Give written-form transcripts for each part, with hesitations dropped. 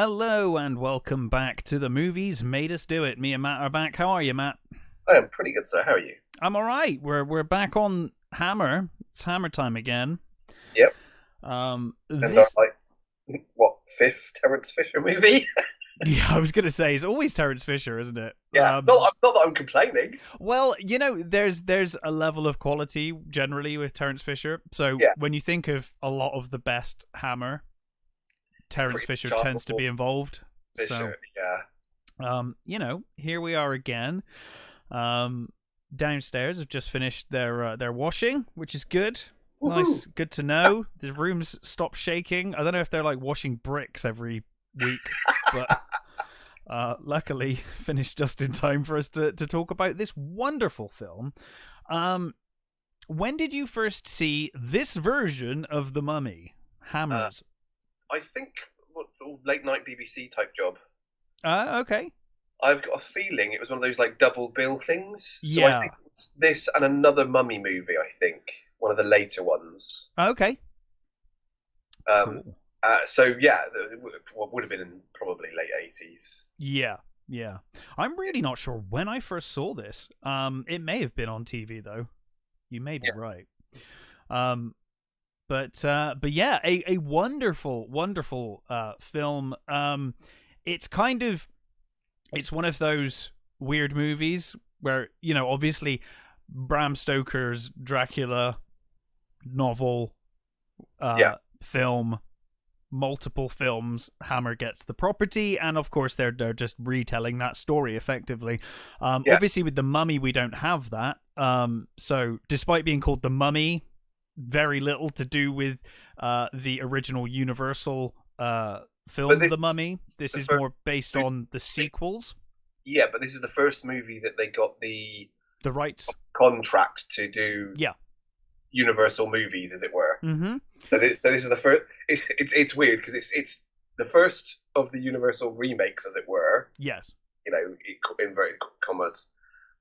Hello and welcome back to The Movies Made Us Do It. Me and Matt are back. How are you, Matt? I am pretty good, sir. How are you? I'm all right. We're back on Hammer. It's Hammer time again. Yep. And Our, fifth Terence Fisher movie? Yeah, I was gonna say it's always Terence Fisher, isn't it? Yeah. Not that I'm complaining. Well, there's a level of quality generally with Terence Fisher. So when you think of a lot of the best Hammer, Terence Fisher tends to be involved. Fisher, here we are again. Downstairs have just finished their washing, which is good. Woo-hoo. Nice, good to know. The room's stopped shaking. I don't know if they're like washing bricks every week, but luckily finished just in time for us to talk about this wonderful film. When did you first see this version of The Mummy? Hammers. I think late night BBC type job. Okay. I've got a feeling it was one of those like double bill things. So yeah. I think it's this and another Mummy movie. I think one of the later ones. Okay. Cool. So yeah, what would have been in probably late 80s. Yeah. I'm really not sure when I first saw this. It may have been on TV though. You may be right. But yeah, a wonderful film. It's one of those weird movies where, obviously Bram Stoker's Dracula novel, film, multiple films, Hammer gets the property, and of course they're just retelling that story effectively. Obviously with The Mummy we don't have that. So despite being called The Mummy, very little to do with the original Universal film The Mummy. This is more based on the sequels. Yeah, but this is the first movie that they got the rights contract to do Universal movies, as it were. Mm-hmm. So this is the first. It's weird because it's the first of the Universal remakes, as it were. Yes. Inverted commas.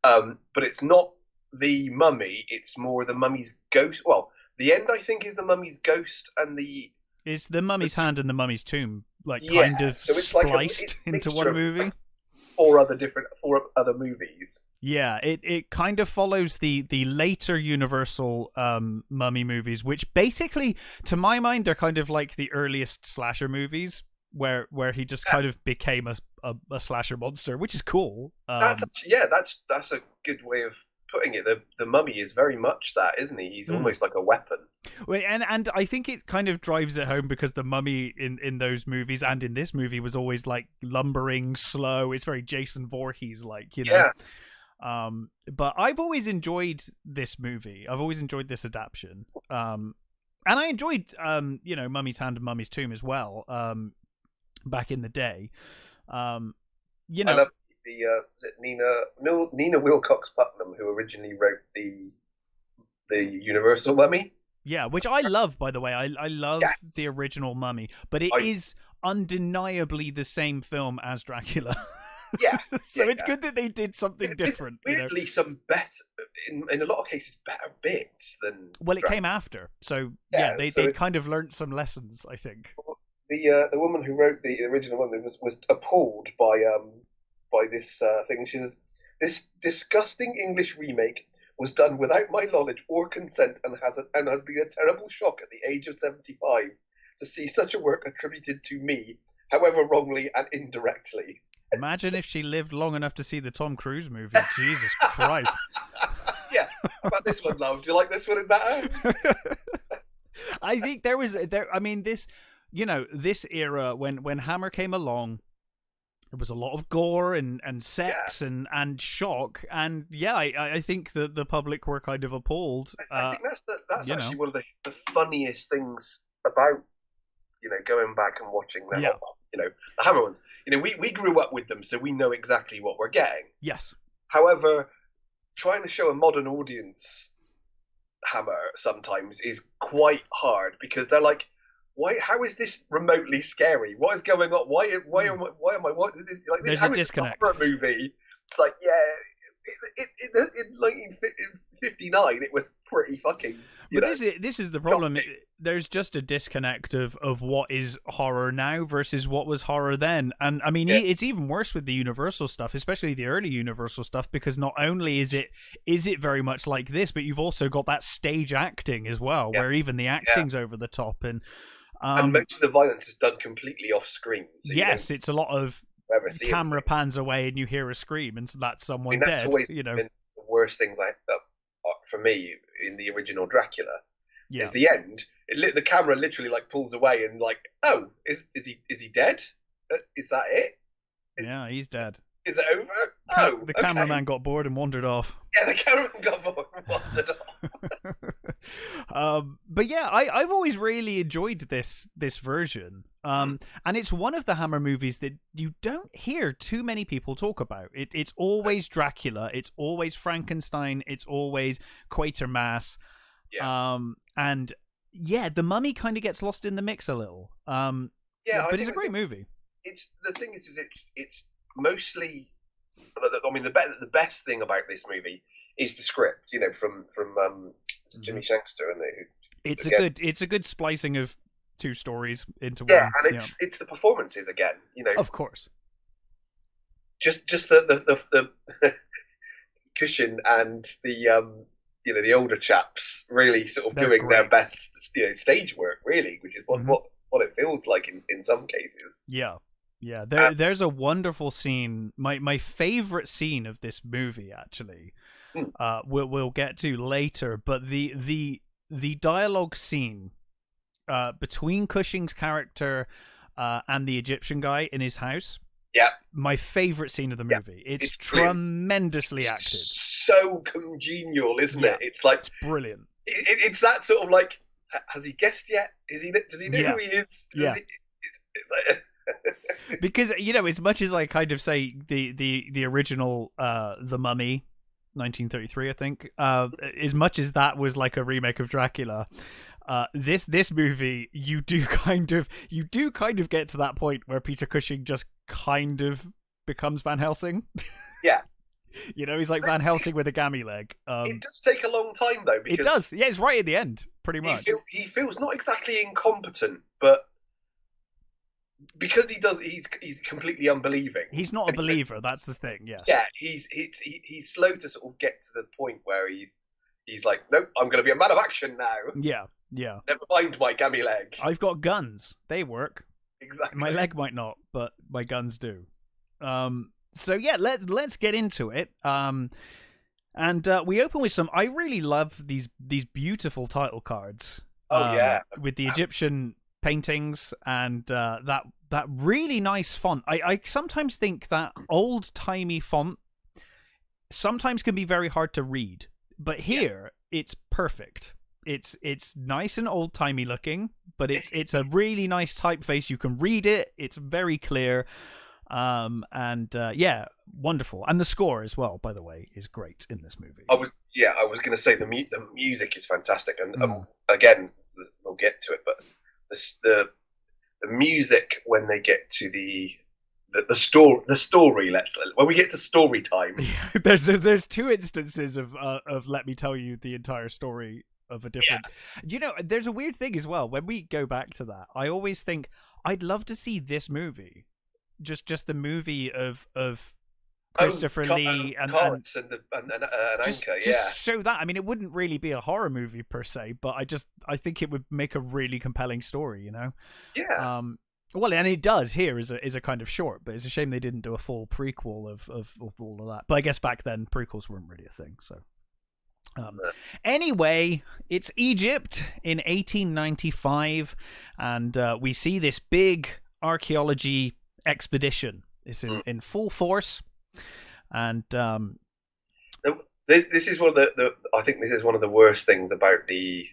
But it's not the Mummy. It's more the Mummy's ghost. Well, the end, I think, is the Mummy's ghost, and is the Mummy's hand and the Mummy's tomb kind of so it's spliced into one movie? Four other movies. Yeah, it kind of follows the later Universal Mummy movies, which basically, to my mind, are kind of like the earliest slasher movies, where he just kind of became a slasher monster, which is cool. That's a good way of putting it. The Mummy is very much that, isn't he? He's almost like a weapon. Well, and I think it kind of drives it home because the Mummy in those movies and in this movie was always like lumbering, slow. It's very Jason Voorhees like, Yeah. But I've always enjoyed this movie. I've always enjoyed this adaptation. And I enjoyed Mummy's Hand and Mummy's Tomb as well. Back in the day. I love Nina Wilcox Putnam, who originally wrote the Universal Mummy. Yeah, which I love, by the way. I love the original Mummy, but it is undeniably the same film as Dracula. Yeah. So it's good that they did something different. Weirdly, some better, in a lot of cases, better bits than. Well, it came after, so they kind of learnt some lessons, I think. The woman who wrote the original one was appalled by this thing. She says, "This disgusting English remake was done without my knowledge or consent and has been a terrible shock at the age of 75 to see such a work attributed to me, however wrongly and indirectly." Imagine if she lived long enough to see the Tom Cruise movie. Jesus Christ. Yeah. How about this one, love? Do you like this one better? I think this era when Hammer came along, there was a lot of gore and sex and shock, and I think that the public were kind of appalled. I think that's actually one of the funniest things about going back and watching them. The Hammer ones. We grew up with them, so we know exactly what we're getting. Yes. However, trying to show a modern audience Hammer sometimes is quite hard because they're like, why? How is this remotely scary? What is going on? Why am I watching this? Like, there's a disconnect. For a movie, it's like in 1959, it was pretty fucking But this is the problem. There's just a disconnect of what is horror now versus what was horror then. And I mean, it's even worse with the Universal stuff, especially the early Universal stuff, because not only is it very much like this, but you've also got that stage acting as well, where even the acting's over the top. And most of the violence is done completely off screen. So yes, it's a lot of camera pans away and you hear a scream, and that's someone dead. That's always been the worst things for me in the original Dracula. Is the end. The camera literally like pulls away and like, oh, is he dead? Is that it? Yeah, he's dead. Is it over? The cameraman got bored and wandered off. Yeah, the cameraman got bored and wandered off. But yeah, I've always really enjoyed this version. And it's one of the Hammer movies that you don't hear too many people talk about. It's always Dracula, it's always Frankenstein, it's always Quatermass. And the Mummy kind of gets lost in the mix a little. But it's a great movie. The thing is it's mostly. I mean, the best thing about this movie is the script. You know, from Jimmy Shankster, and it's a good splicing of two stories into one. Yeah, and it's the performances again. You know, of course. Just the Cushing and the older chaps really sort of doing their best, stage work, really, which is what it feels like in some cases. Yeah. There's a wonderful scene. My favorite scene of this movie, actually, we'll get to later. But the dialogue scene between Cushing's character and the Egyptian guy in his house. Yeah, my favorite scene of the movie. It's tremendously acted. So congenial, isn't it? It's like it's brilliant. It's that sort of like, has he guessed yet? Does he know who he is? It's like because as much as I kind of say the original The Mummy, 1933, I think, as much as that was like a remake of Dracula. This movie, you do kind of get to that point where Peter Cushing just kind of becomes Van Helsing. Yeah. He's like Van Helsing with a gammy leg. It does take a long time though. Because it does. Yeah, it's right at the end, pretty much. He feels not exactly incompetent, but because he's completely unbelieving. He's not a believer. That's the thing. Yeah. Yeah, he's slow to sort of get to the point where he's like, nope, I'm going to be a man of action now. Yeah. Never mind my gammy leg. I've got guns. They work. Exactly. My leg might not, but my guns do. So yeah, let's get into it. And we open with some. I really love these beautiful title cards. With the Egyptian paintings and that really nice font. I sometimes think that old timey font sometimes can be very hard to read, but here it's perfect. It's nice and old timey looking, but it's a really nice typeface. You can read it. It's very clear. Wonderful. And the score as well, by the way, is great in this movie. I was going to say the music is fantastic, and again, we'll get to it, but the music when they get to the story, when we get to story time, there's two instances of let me tell you the entire story of a different. There's a weird thing as well. When we go back to that, I always think I'd love to see this movie. Just the movie of Christopher Lee and Anka, just show that. I mean, it wouldn't really be a horror movie per se, but I think it would make a really compelling story. Yeah. Well, and it does here is a kind of short, but it's a shame they didn't do a full prequel of all of that. But I guess back then prequels weren't really a thing. So anyway, it's Egypt in 1895, and we see this big archaeology expedition is in full force, and this is one of the I think this is one of the worst things about the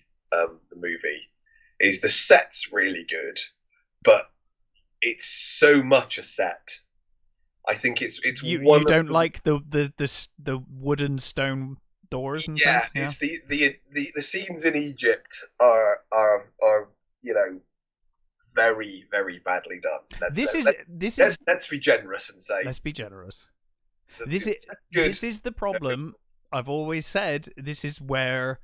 movie is the set's really good, but it's so much a set. I think it's you don't like the wooden stone doors and things? It's the scenes in Egypt are very, very badly done. Let's be generous and say. Let's be generous. This is the problem. I've always said this is where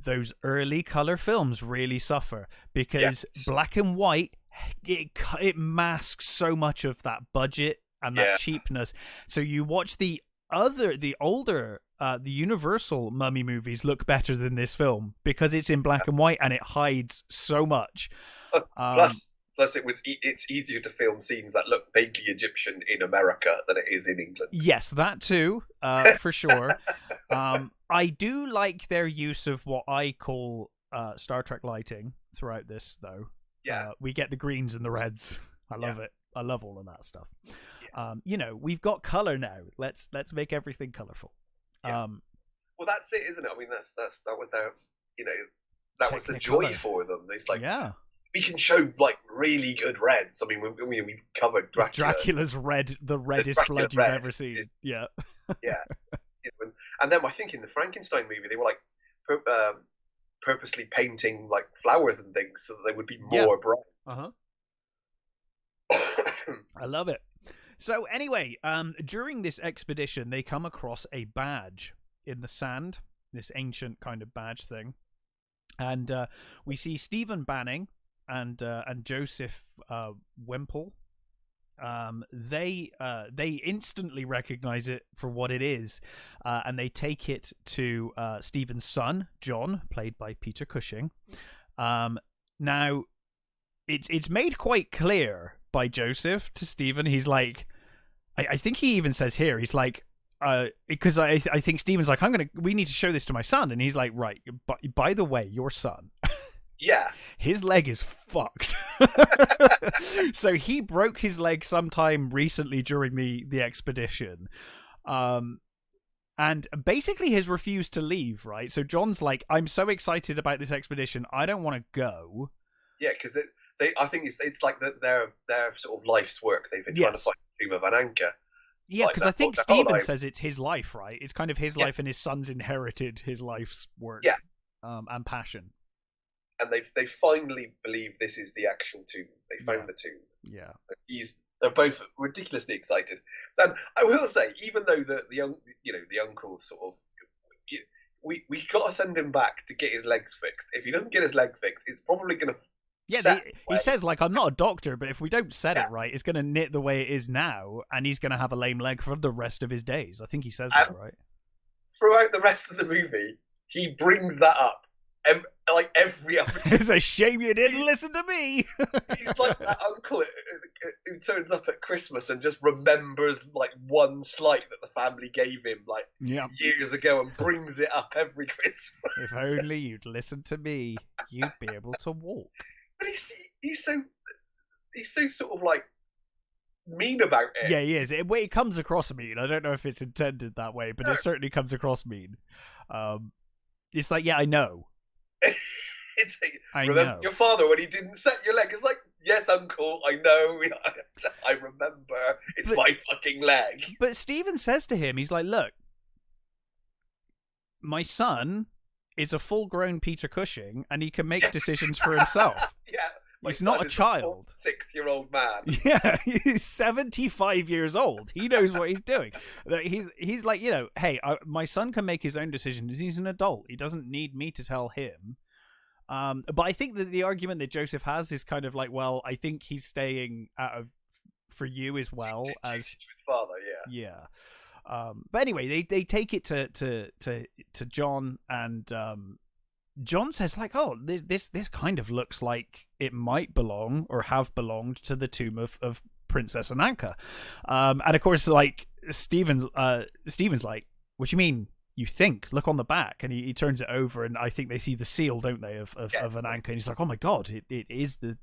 those early color films really suffer because Yes. black and white, it masks so much of that budget and that cheapness. So you watch the older the Universal Mummy movies look better than this film because it's in black and white and it hides so much. Plus it's easier to film scenes that look vaguely Egyptian in America than it is in England. Yes, that too, for sure. I do like their use of what I call Star Trek lighting throughout this, though. Yeah, we get the greens and the reds. I love it. I love all of that stuff. Yeah. We've got color now. Let's make everything colorful. Yeah. Well, that's it, isn't it? I mean, that was their, that was the joy for them. It's like, we can show like really good reds. I mean, we covered Dracula. Dracula's red, the reddest blood you've ever seen. Yeah. And then I think in the Frankenstein movie they were like purposely painting like flowers and things so that they would be more bright. I love it. So anyway, during this expedition, they come across a badge in the sand, this ancient kind of badge thing, and we see Stephen Banning and Joseph Wemple. They instantly recognize it for what it is, and they take it to Stephen's son, John, played by Peter Cushing. Now, it's made quite clear by Joseph to Stephen. He's like, I think he even says here, he's like, because I think Stephen's like, we need to show this to my son, and he's like, right, but by the way, your son. Yeah. His leg is fucked. So he broke his leg sometime recently during the expedition. And basically has refused to leave, right? So John's like, I'm so excited about this expedition, I don't want to go. Yeah, because I think it's like their sort of life's work. They've been trying to find the tomb of an anchor. Yeah, because I think Stephen says it's his life, right? It's kind of his life, and his son's inherited his life's work and passion. And they finally believe this is the actual tomb. They found the tomb. Yeah. So they're both ridiculously excited. And I will say, even though the uncle sort of, we got to send him back to get his legs fixed. If he doesn't get his leg fixed, it's probably going to. Yeah, he says, like, I'm not a doctor, but if we don't set it right, it's going to knit the way it is now, and he's going to have a lame leg for the rest of his days. I think he says that, right? Throughout the rest of the movie, he brings that up. Like every other. It's a shame you didn't listen to me. He's like that uncle who turns up at Christmas and just remembers like one slight that the family gave him like years ago and brings it up every Christmas. If only you'd listened to me, you'd be able to walk. But he's so sort of like mean about it. Yeah, he is. It comes across mean. I don't know if it's intended that way, but it certainly comes across mean. It's like, yeah, I know. It's like, remember your father when he didn't set your leg? It's like, yes, uncle, I know. I remember. It's my fucking leg. But Stephen says to him, he's like, look, my son is a full-grown Peter Cushing, and he can make decisions for himself. Yeah. He's not a child. 6-year-old man. Yeah, he's 75 years old. He knows what he's doing. He's like, hey, my son can make his own decisions. He's an adult. He doesn't need me to tell him. But I think that the argument that Joseph has is kind of like, well, I think he's staying for you as well as his father. Yeah. But anyway, they take it to John, and John says like, oh, this kind of looks like it might belong or have belonged to the tomb of Princess Ananka. And of course, like Stephen's like, what do you mean? You think? Look on the back, and he turns it over, and I think they see the seal, don't they, of Ananka, and he's like, oh my god, it is the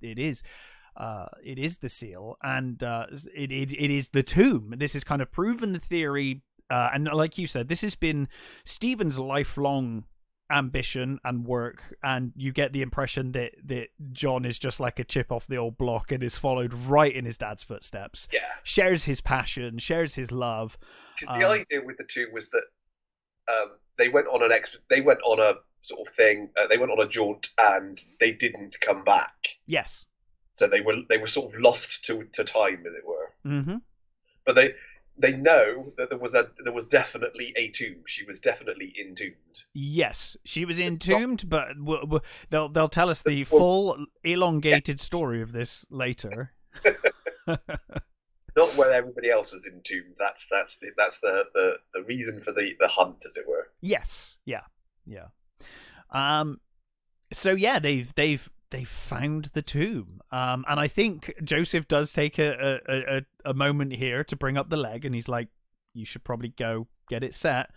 seal, and it is the tomb. This has kind of proven the theory, and like you said, this has been Stephen's lifelong ambition and work, and you get the impression that John is just like a chip off the old block and is followed right in his dad's footsteps. Yeah, shares his passion, shares his love. Because the idea with the tomb was that they went on a sort of thing. They went on a jaunt and they didn't come back. Yes. So they were sort of lost to time, as it were. Mm-hmm. But they know that there was definitely a tomb. She was definitely entombed. Yes, she was entombed, but they'll tell us the full elongated story of this later. Not where everybody else was entombed. That's the reason for the hunt, as it were. Yes, yeah. So yeah, they've found the tomb, and I think Joseph does take a moment here to bring up the leg, and he's like, "You should probably go get it set."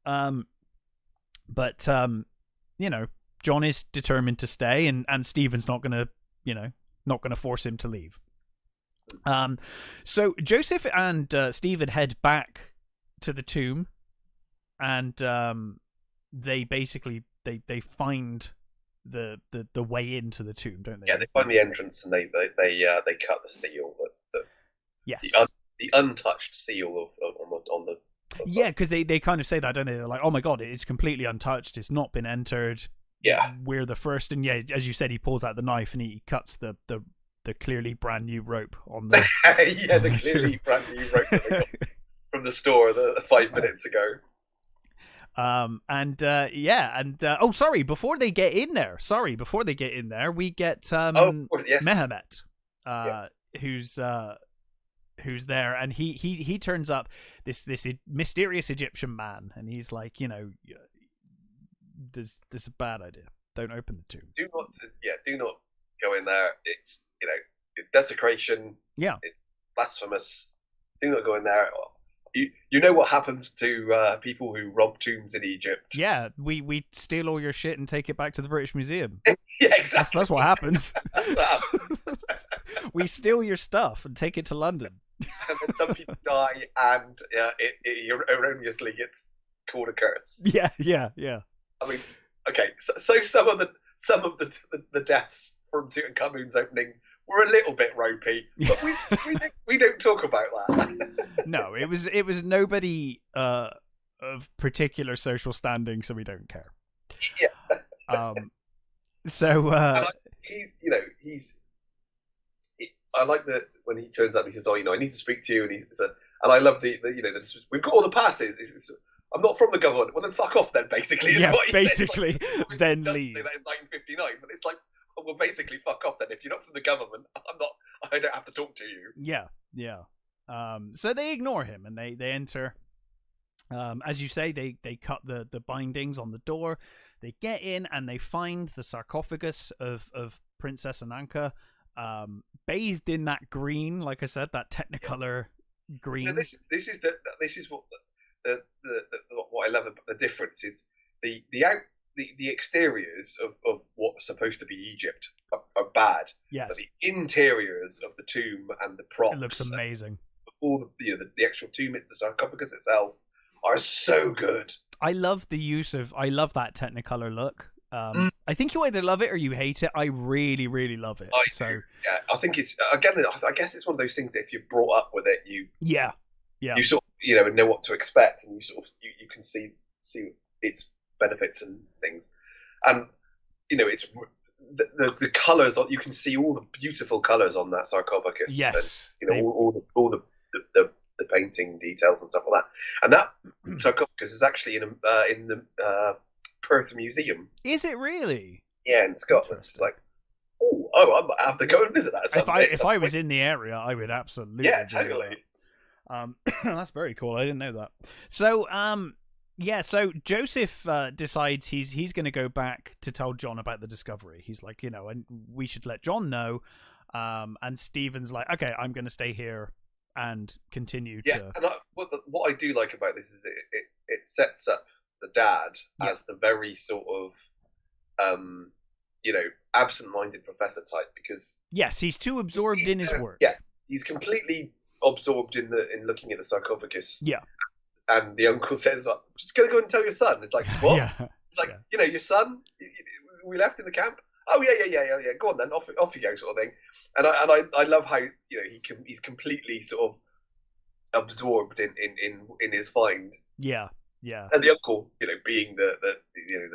Yeah. But John is determined to stay, and Stephen's not gonna force him to leave. So Joseph and Stephen head back to the tomb, and they basically they find the way into the tomb, don't they? Yeah, they find the entrance and they cut the seal, yes, the untouched seal on the yeah, because they kind of say that, don't they? They're like, oh my god, it's completely untouched, it's not been entered. Yeah, we're the first, and yeah, as you said, he pulls out the knife and he cuts the clearly brand new rope on the the clearly brand new rope that they got from the store 5 minutes ago. Before they get in there, we get yes. Mehmet, who's there, and he turns up, this mysterious Egyptian man, and he's like, this is a bad idea. Don't open the tomb. Do not go in there. It's desecration. Yeah, it's blasphemous. Do not go in there. You know what happens to people who rob tombs in Egypt? Yeah, we steal all your shit and take it back to the British Museum. Yeah, exactly. That's what happens. That's what happens. We steal your stuff and take it to London. And then some people die, and it erroneously gets called a curse. Yeah. I mean, okay, so some of the deaths from Tutankhamun's opening were a little bit ropey, but we don't talk about that. No, it was nobody of particular social standing, so we don't care. Yeah. I like that when he turns up, he says, "Oh, I need to speak to you," and I love we've got all the passes. I'm not from the government. Well, then fuck off then, basically. Yeah, basically, then leave. Say that is 1959, but it's like, well, basically, fuck off then. If you're not from the government, I don't have to talk to you. Yeah. So they ignore him and they enter. As you say, they cut the bindings on the door. They get in and they find the sarcophagus of Princess Ananka, bathed in that green, like I said, that Technicolor green. This is what what I love about the difference is the exteriors of what's supposed to be Egypt are bad. Yes. But the interiors of the tomb and the props, it looks amazing. All the actual tomb, the sarcophagus itself, are so good. I love that Technicolor look. I think you either love it or you hate it. I really, really love it. I do. Yeah, I think it's, again, I guess it's one of those things that if you're brought up with it, you sort of know what to expect, and you can see its benefits and things, and it's the colours. You can see all the beautiful colours on that sarcophagus. Yes, and, all the painting details and stuff like that. And that sarcophagus is actually in the Perth Museum. Is it really? Yeah, in Scotland. It's like, I have to go and visit that. If I was in the area, I would absolutely. Yeah, totally. That's very cool. I didn't know that. So, so Joseph decides he's going to go back to tell John about the discovery. He's like, and we should let John know. And Stephen's like, okay, I'm going to stay here and continue to. And what I do like about this is it sets up the dad as the very sort of absent-minded professor type, because yes, he's too absorbed in his work. Yeah, he's completely absorbed in looking at the sarcophagus. Yeah, and the uncle says, "I'm just going to go and tell your son." It's like, what? Yeah. It's like, your son. We left in the camp. Oh yeah. Go on then, off you go, sort of thing. And I love how he's completely sort of absorbed in his find. Yeah. And the uncle, being the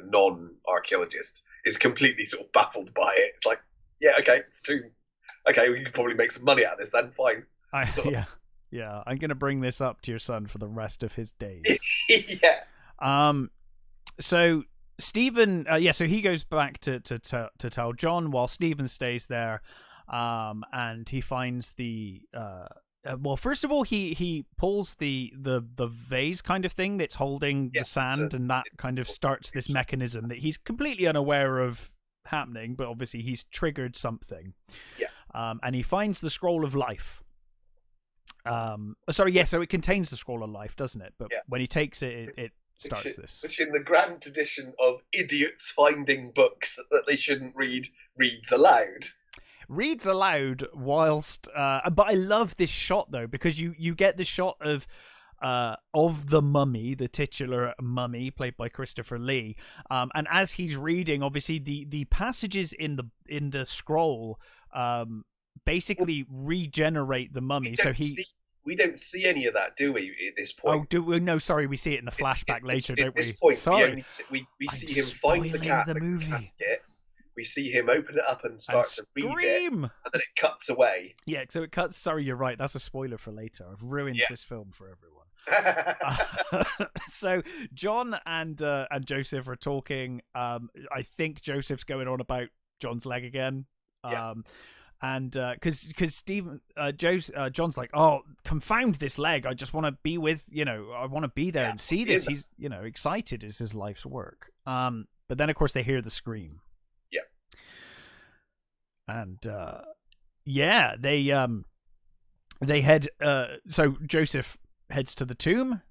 non-archaeologist, is completely sort of baffled by it. It's like, yeah, okay, it's too. Okay, we can probably make some money out of this then. Fine. Yeah, I'm gonna bring this up to your son for the rest of his days. Yeah. So Stephen, so he goes back to tell John while Stephen stays there, and he finds the well, first of all, he pulls the vase kind of thing that's holding the sand, and that kind of starts this mechanism that he's completely unaware of happening, but obviously he's triggered something. Yeah. And he finds the scroll of life. So it contains the scroll of life, doesn't it? But when he takes it, it starts this. Which, in the grand tradition of idiots finding books that they shouldn't read, reads aloud. Reads aloud whilst, but I love this shot though, because you get the shot of the mummy, the titular mummy played by Christopher Lee, and as he's reading, obviously the passages in the scroll basically regenerate the mummy. We don't see any of that, do we, at this point? Oh, do we? No, sorry, we see it in the flashback later, don't we? At this point, sorry. we see him find the casket. We see him open it up and start to read it, and then it cuts away. Yeah, so it cuts. Sorry, you're right. That's a spoiler for later. I've ruined this film for everyone. So John and Joseph are talking. I think Joseph's going on about John's leg again. And because Stephen, John's like, oh, confound this leg. I just want to be with, I want to be there and see this. He's, excited is his life's work. But then, of course, they hear the scream. Yeah. And, they head, so Joseph heads to the tomb.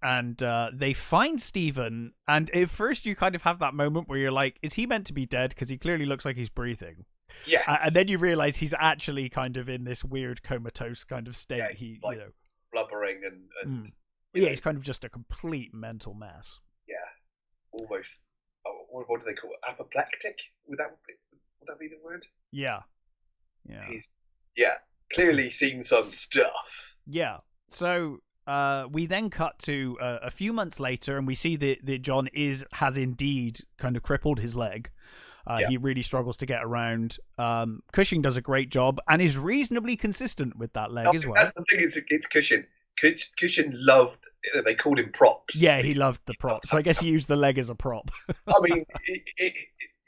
And they find Stephen. And at first, you kind of have that moment where you're like, is he meant to be dead? Because he clearly looks like he's breathing. Yes. And then you realize he's actually kind of in this weird comatose kind of state. He blubbering and he's kind of just a complete mental mess. Yeah, almost. Oh, what do they call it? Apoplectic? Would that be the word? Yeah. He's clearly seen some stuff. Yeah. So we then cut to a few months later, and we see that John has indeed kind of crippled his leg. He really struggles to get around. Cushing does a great job and is reasonably consistent with that leg as well. That's the thing, it's Cushing. Cushing loved, they called him props. Yeah, he loved the props. So I guess he used the leg as a prop. I mean,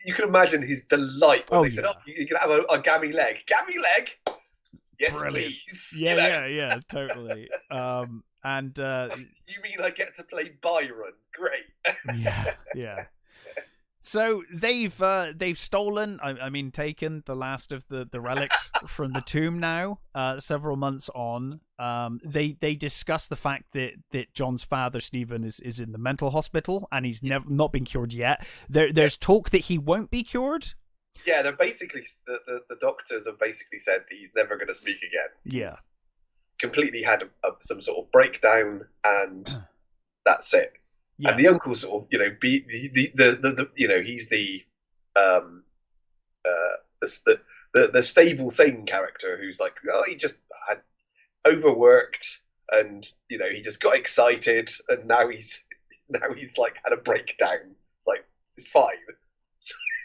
you can imagine his delight when they said, you can have a gammy leg. Gammy leg? Yes, brilliant. Please. Yeah, totally. And you mean I get to play Byron? Great. Yeah. So they've stolen, taken the last of the relics from the tomb now, several months on. They discuss the fact that John's father, Stephen, is in the mental hospital and he's not been cured yet. There's talk that he won't be cured. Yeah, they're basically, the doctors have basically said that he's never going to speak again. He's completely had some sort of breakdown and that's it. Yeah. And the uncle sort of, he's the stable, sane character who's like, he just had overworked and he just got excited and now he's like had a breakdown. It's like it's fine.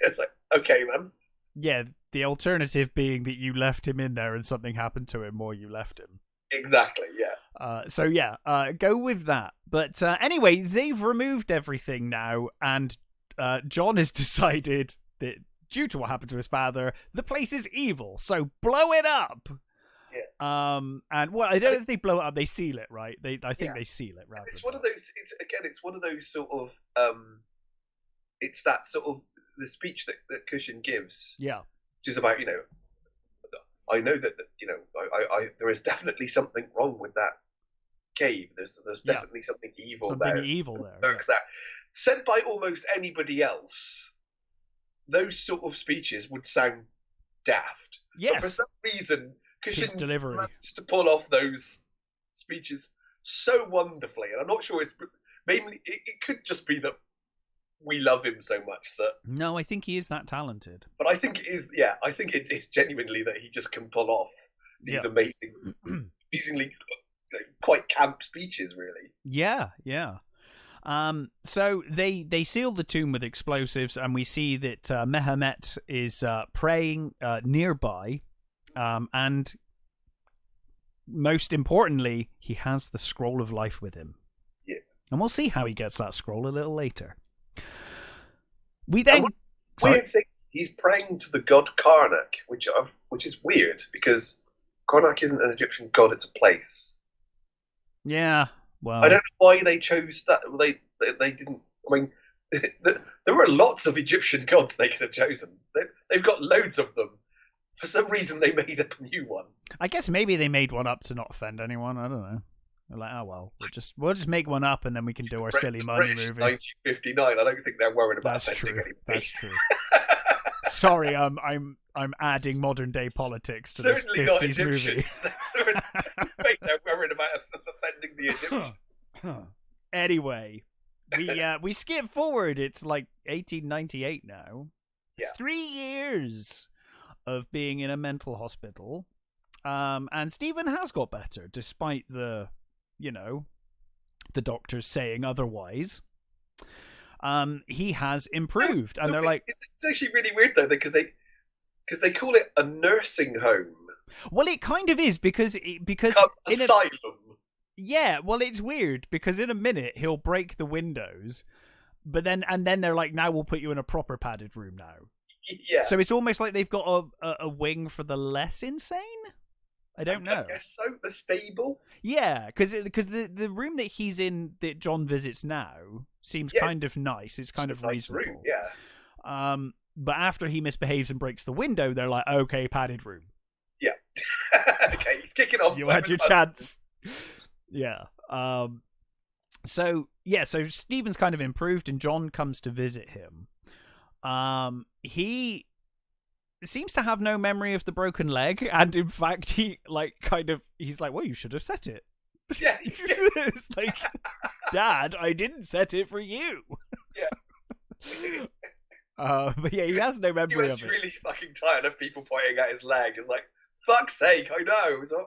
It's like okay then. Yeah, the alternative being that you left him in there and something happened to him, or you left him. Exactly, yeah. Go with that. But anyway, they've removed everything now, and John has decided that due to what happened to his father, the place is evil, so blow it up. Yeah. And well, I don't know if they blow it up; they seal it, right? I think they seal it. Rather, it's one of those. It's one of those sort of. It's that sort of the speech that Cushing gives. Yeah. Which is about I know that I there is definitely something wrong with that cave. There's definitely something evil there. Something evil there. That. Said by almost anybody else, those sort of speeches would sound daft. Yes. But for some reason, Cushing delivery managed to pull off those speeches so wonderfully, and I'm not sure it's mainly. It could just be that we love him so much that. No, I think he is that talented. But I think it is. Yeah, I think it is genuinely that he just can pull off these amazingly quite camp speeches, really. Yeah. So they seal the tomb with explosives, and we see that Mehmet is praying nearby, and most importantly, he has the scroll of life with him. Yeah. And we'll see how he gets that scroll a little later. We then... Weird thing, he's praying to the god Karnak, which is weird, because Karnak isn't an Egyptian god, it's a place. Yeah, well... I don't know why they chose that. They didn't... I mean, there were lots of Egyptian gods they could have chosen. They've got loads of them. For some reason, they made up a new one. I guess maybe they made one up to not offend anyone. I don't know. They're like, oh well, we'll just make one up and then we can do our silly money movie. 1959. I don't think they're worried about offending anybody. That's true. Sorry, I'm adding modern day politics to this 50s movie. They're worried about offending the Egyptians. Anyway, we skip forward. It's like 1898 now. Yeah. 3 years of being in a mental hospital, and Stephen has got better, despite the doctors saying otherwise. He has improved, and they're like, it's actually really weird though, because they call it a nursing home. Well, it kind of is because asylum. Yeah, well, it's weird because in a minute he'll break the windows, but then they're like, now we'll put you in a proper padded room now. Yeah. So it's almost like they've got a wing for the less insane. I don't know. I guess so. The stable. Yeah, because the room that he's in that John visits now seems kind of nice. It's kind of reasonable. Room, yeah. But after he misbehaves and breaks the window, they're like, okay, padded room. Yeah. Okay, he's kicking off. You had your chance. Yeah. So Stephen's kind of improved, and John comes to visit him. He seems to have no memory of the broken leg, and in fact, he's like, well, you should have set it. Yeah. It's like, Dad, I didn't set it for you. Yeah. But yeah, he has no memory of it. He was really fucking tired of people pointing at his leg. It's like, fuck's sake, I know. It's like,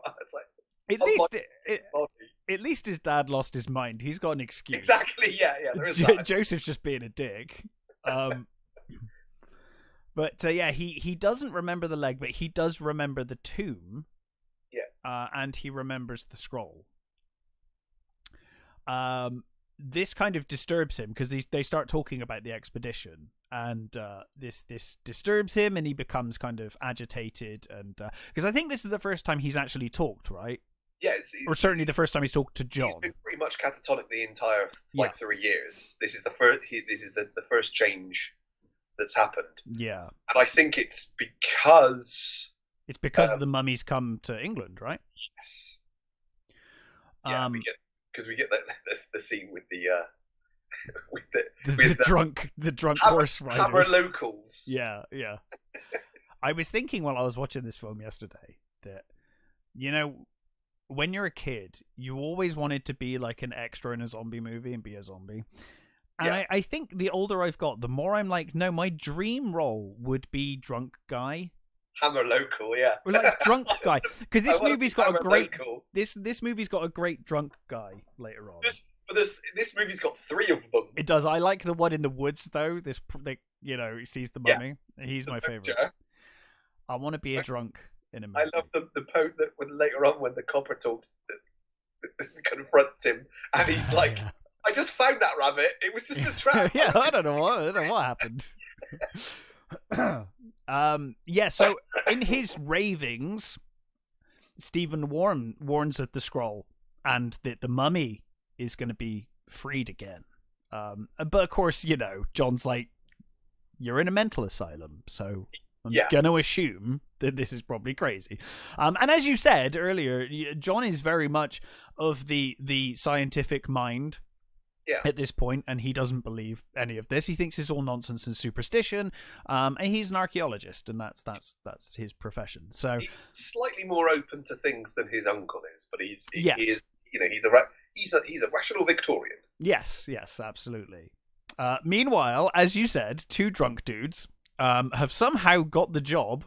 at least his dad lost his mind. He's got an excuse. Exactly. Yeah. There is that. Joseph's just being a dick. But he doesn't remember the leg, but he does remember the tomb. Yeah. And he remembers the scroll. This kind of disturbs him because they start talking about the expedition, and this disturbs him, and he becomes kind of agitated, and because I think this is the first time he's actually talked, right? Yeah, or certainly the first time he's talked to John. He's been pretty much catatonic the entire 3 years. This is the first. This is the first change that's happened. Yeah, and I think it's because the mummies come to England, right? Yes. Yeah, we get the scene with the drunk horse riders. Hammer locals. Yeah. I was thinking while I was watching this film yesterday that, when you're a kid, you always wanted to be like an extra in a zombie movie and be a zombie. And I think the older I've got, the more I'm like, no, my dream role would be drunk guy. Hammer local, yeah. Or like drunk guy, because this movie's got a great local. This movie's got a great drunk guy later on. This movie's got 3 of them. It does. I like the one in the woods though. He sees the mummy. Yeah. He's my favorite. I want to be a drunk in a movie. I love the poke that when later on when the copper talks, confronts him, and he's like, "I just found that rabbit. It was just a trap." Yeah, I don't know what happened. So in his ravings, Stephen warns of the scroll and that the mummy is going to be freed again. But of course, John's like, you're in a mental asylum, so I'm going to assume that this is probably crazy. And as you said earlier, John is very much of the scientific mind. Yeah. At this point, and he doesn't believe any of this. He thinks it's all nonsense and superstition. And he's an archaeologist, and that's his profession. So he's slightly more open to things than his uncle is, but he is he's a rational Victorian. Yes, absolutely. Meanwhile, as you said, 2 drunk dudes have somehow got the job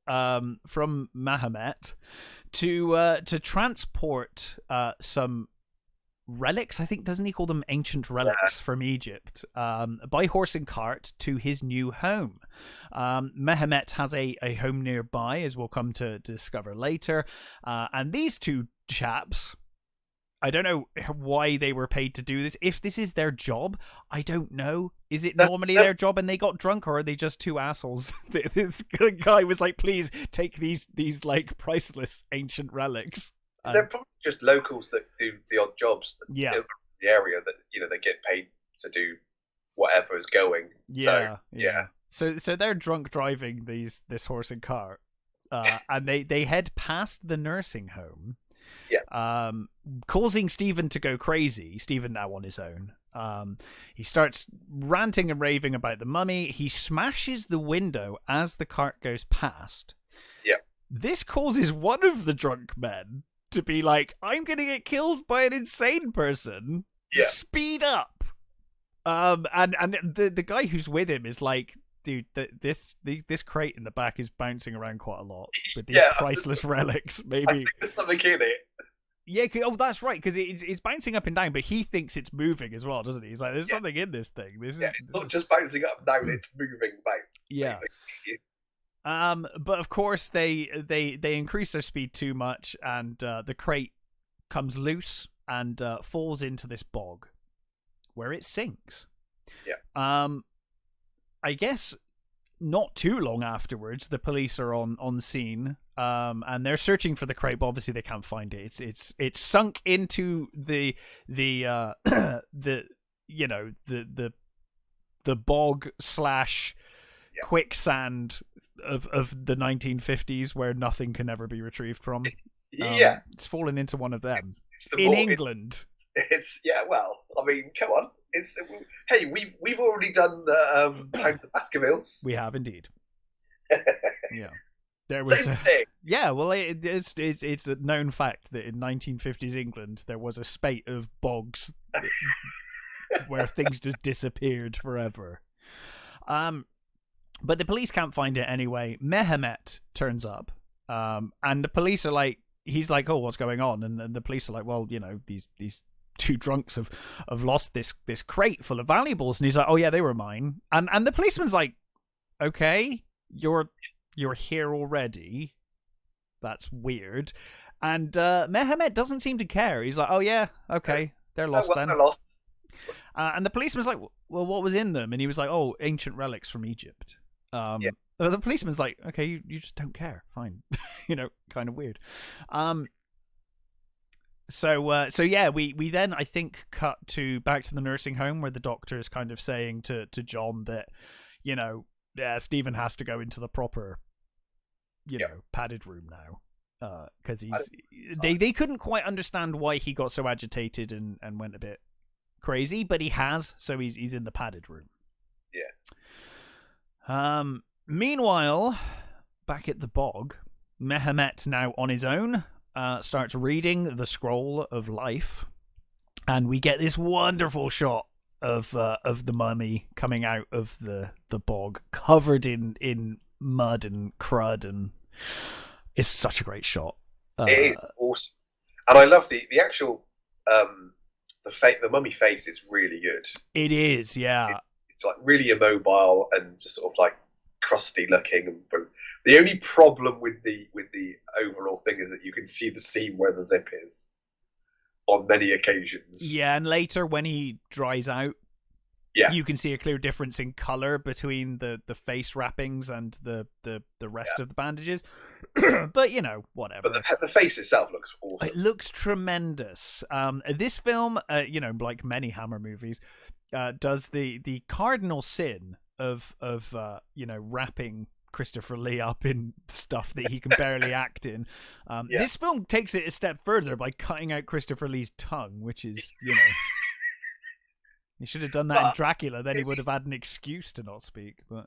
from Mahomet to transport some relics. I think, doesn't he call them ancient relics from Egypt, by horse and cart to his new home. Mehmet has a home nearby, as we'll come to discover later. And these two chaps, I don't know why they were paid to do this. If this is their job, I don't know. Is it normally their job and they got drunk, or are they just two assholes? This guy was like, please take these like priceless ancient relics. They're probably just locals that do the odd jobs in the area that, you know, they get paid to do whatever is going. So they're drunk driving this horse and cart, and they head past the nursing home. Yeah. Causing Stephen to go crazy. Stephen now on his own. He starts ranting and raving about the mummy. He smashes the window as the cart goes past. Yeah. This causes one of the drunk men to be like, I'm going to get killed by an insane person. Yeah. Speed up. And the guy who's with him is like, dude, this crate in the back is bouncing around quite a lot with these priceless relics. Maybe I think there's something in it. Yeah, that's right, because it's bouncing up and down, but he thinks it's moving as well, doesn't he? He's like, there's something in this thing. It's not just bouncing up and down; it's moving about. Yeah. Basically. But of course they increase their speed too much, and the crate comes loose and falls into this bog, where it sinks. Yeah. I guess not too long afterwards, the police are on scene, and they're searching for the crate, but obviously they can't find it. It's sunk into the bog / quicksand of the 1950s, where nothing can ever be retrieved from. It's fallen into one of them in England. Well, I mean, come on. Hey, we've already done the Baskervilles. We have indeed. Yeah, there was Same thing. Yeah, well, it's a known fact that in 1950s England there was a spate of bogs where things just disappeared forever. But the police can't find it anyway. Mehmet turns up, and the police are like, he's like, oh, what's going on? And the police are like, well, you know, these two drunks have lost this crate full of valuables. And he's like, oh yeah, they were mine. And the policeman's like, okay, you're here already. That's weird. And Mehmet doesn't seem to care. He's like, oh yeah, okay, they're lost then. They're lost. And the policeman's like, well, what was in them? And he was like, oh, ancient relics from Egypt. But the policeman's like, okay, you just don't care. Fine. You know, kind of weird. So yeah, we then, I think, cut back to the nursing home, where the doctor is kind of saying to John that, you know, Stephen has to go into the proper, you know, padded room now, because they couldn't quite understand why he got so agitated and went a bit crazy, but he has, so he's in the padded room. Yeah. Meanwhile, back at the bog, Mehmet, now on his own, starts reading the scroll of life, and we get this wonderful shot of the mummy coming out of the bog, covered in mud and crud, and it's such a great shot. It is awesome, and I love the actual the mummy face is really good. It is, yeah. It's like really immobile and just sort of like crusty looking. The only problem with the overall thing is that you can see the seam where the zip is on many occasions. Yeah, and later when he dries out, you can see a clear difference in color between the face wrappings and the rest of the bandages. But you know, whatever. But the face itself looks awesome. It looks tremendous. This film, you know, like many Hammer movies, does the cardinal sin of you know, wrapping Christopher Lee up in stuff that he can barely act in. This film takes it a step further by cutting out Christopher Lee's tongue, which is, you know, he should have done that in Dracula. Then he would have had an excuse to not speak. But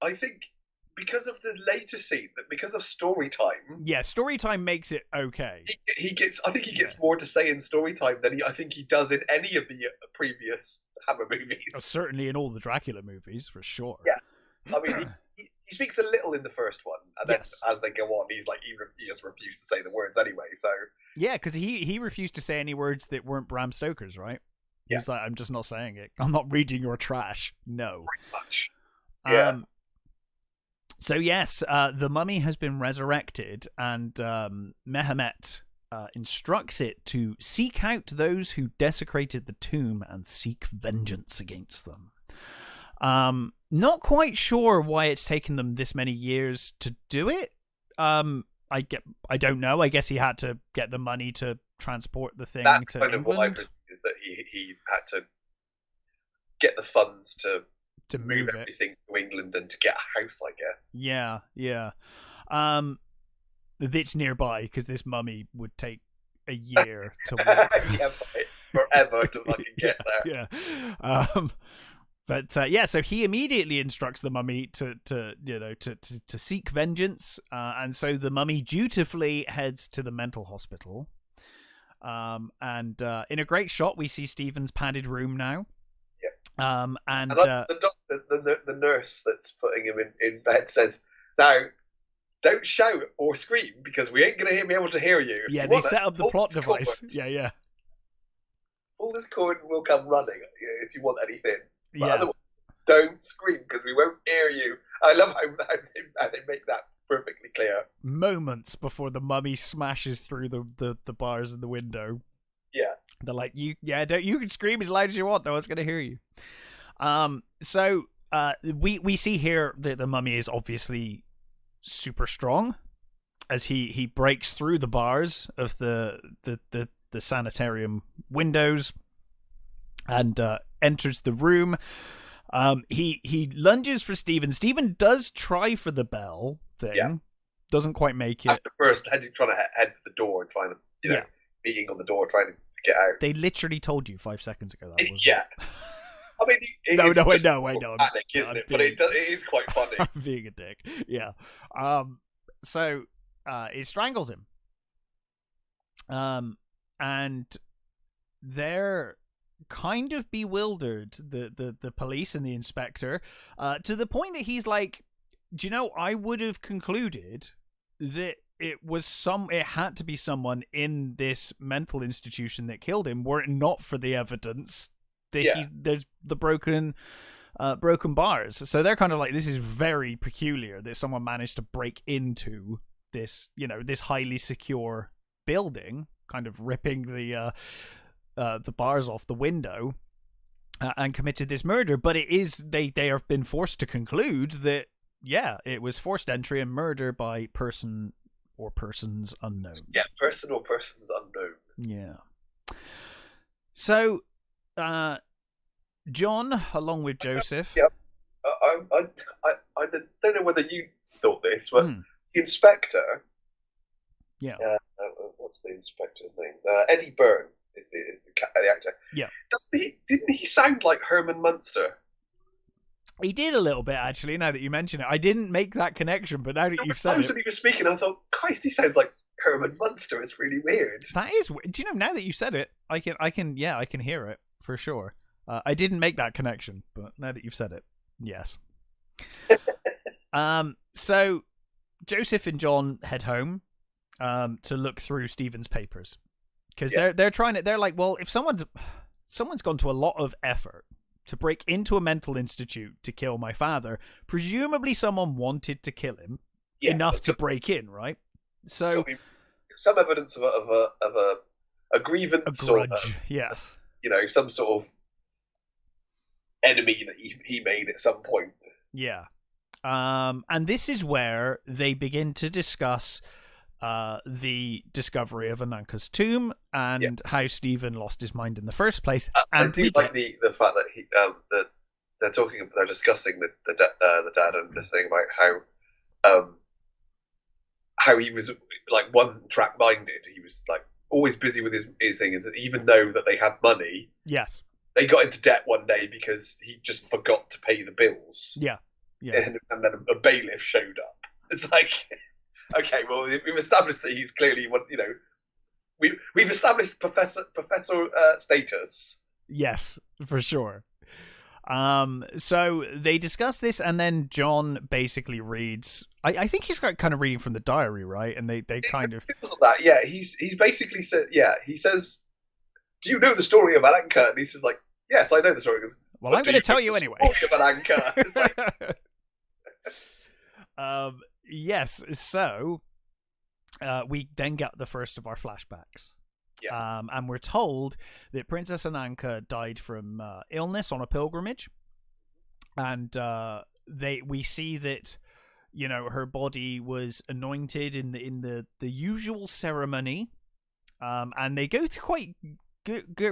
I think because of the later scene, that because of story time. Yeah, story time makes it okay. I think he gets more to say in story time than I think he does in any of the previous Hammer movies. Certainly in all the Dracula movies, for sure. Yeah, I mean, he speaks a little in the first one, And then Yes. as they go on, he just refused to say the words anyway. So Yeah, because he refused to say any words that weren't Bram Stoker's, right? He was like, I'm just not saying it. I'm not reading your trash. No. pretty much. Yeah. So yes, the mummy has been resurrected, and Mehmet instructs it to seek out those who desecrated the tomb and seek vengeance against them. Not quite sure why it's taken them this many years to do it. I don't know. I guess he had to get the money to transport the thing That's to kind England. of what I perceived, that he had to get the funds to move it. everything to England and to get a house, I guess. Yeah. It's nearby because this mummy would take a year to walk. Yeah, forever to fucking get there. Yeah. But so he immediately instructs the mummy to seek vengeance, and so the mummy dutifully heads to the mental hospital. And in a great shot, we see Stephen's padded room now. Yeah. And the doctor, the nurse that's putting him in bed says, "Now, don't shout or scream because we ain't going to be able to hear you." Yeah, they set up the plot device. Yeah. Pull this cord and we'll come running if you want anything. But Yeah. otherwise, don't scream because we won't hear you. I love how they make that perfectly clear. Moments before the mummy smashes through the bars in the window. Yeah. They're like, you can scream as loud as you want, no one's gonna hear you. So we see here that the mummy is obviously super strong as he breaks through the bars of the sanitarium windows and enters the room. He lunges for Stephen. Stephen does try for the bell thing. Yeah. Doesn't quite make it. After first trying to head for the door and trying to, beating on the door, trying to get out. They literally told you 5 seconds ago that was Yeah. I mean, I know. Panic, isn't it? But it is quite funny. I'm being a dick. Yeah. So it strangles him. And they're kind of bewildered, the police and the inspector, to the point that he's like, do you know, I would have concluded that it had to be someone in this mental institution that killed him, were it not for the evidence that there's the broken bars. So they're kind of like, this is very peculiar that someone managed to break into this, this highly secure building, kind of ripping the bars off the window, and committed this murder. But it is they have been forced to conclude that it was forced entry and murder by person or persons unknown. Yeah, person or persons unknown. Yeah. So, John, along with Joseph. Yep. I don't know whether you thought this, but the inspector. Yeah. What's the inspector's name? Eddie Byrne is the actor. Yeah. Didn't he sound like Herman Munster? He did a little bit, actually, now that you mention it. I didn't make that connection, but now that you've said it. When he was speaking, I thought, Christ, he sounds like Herman Munster. It's really weird. That is weird. Do you know, now that you said it, I can hear it, for sure. I didn't make that connection, but now that you've said it, yes. So, Joseph and John head home to look through Stephen's papers. Because they're like, well, if someone's gone to a lot of effort to break into a mental institute to kill my father, presumably someone wanted to kill him enough to break in, right? So some evidence of a grievance, a grudge, yes. Some sort of enemy that he made at some point. Yeah. And this is where they begin to discuss the discovery of Ananka's tomb and how Stephen lost his mind in the first place. And I do like the fact that they're discussing the dad and just saying about how he was like one track minded. He was like always busy with his thing, and even though that they had money, yes, they got into debt one day because he just forgot to pay the bills. Yeah. And then a bailiff showed up. It's like, okay, well, we've established that he's clearly one. We've established professor status. Yes, for sure. So they discuss this, and then John basically reads. I think he's kind of reading from the diary, right? And they kind of that. Yeah, he's basically said. Yeah, he says, "Do you know the story of Ananka?" And he says, "Like, yes, I know the story." He goes, well, I'm going to tell you anyway. Story of Ananka. It's like... Yes. So we then get the first of our flashbacks. Yeah. And we're told that Princess Ananka died from illness on a pilgrimage, and we see that, you know, her body was anointed in the usual ceremony, and they go to quite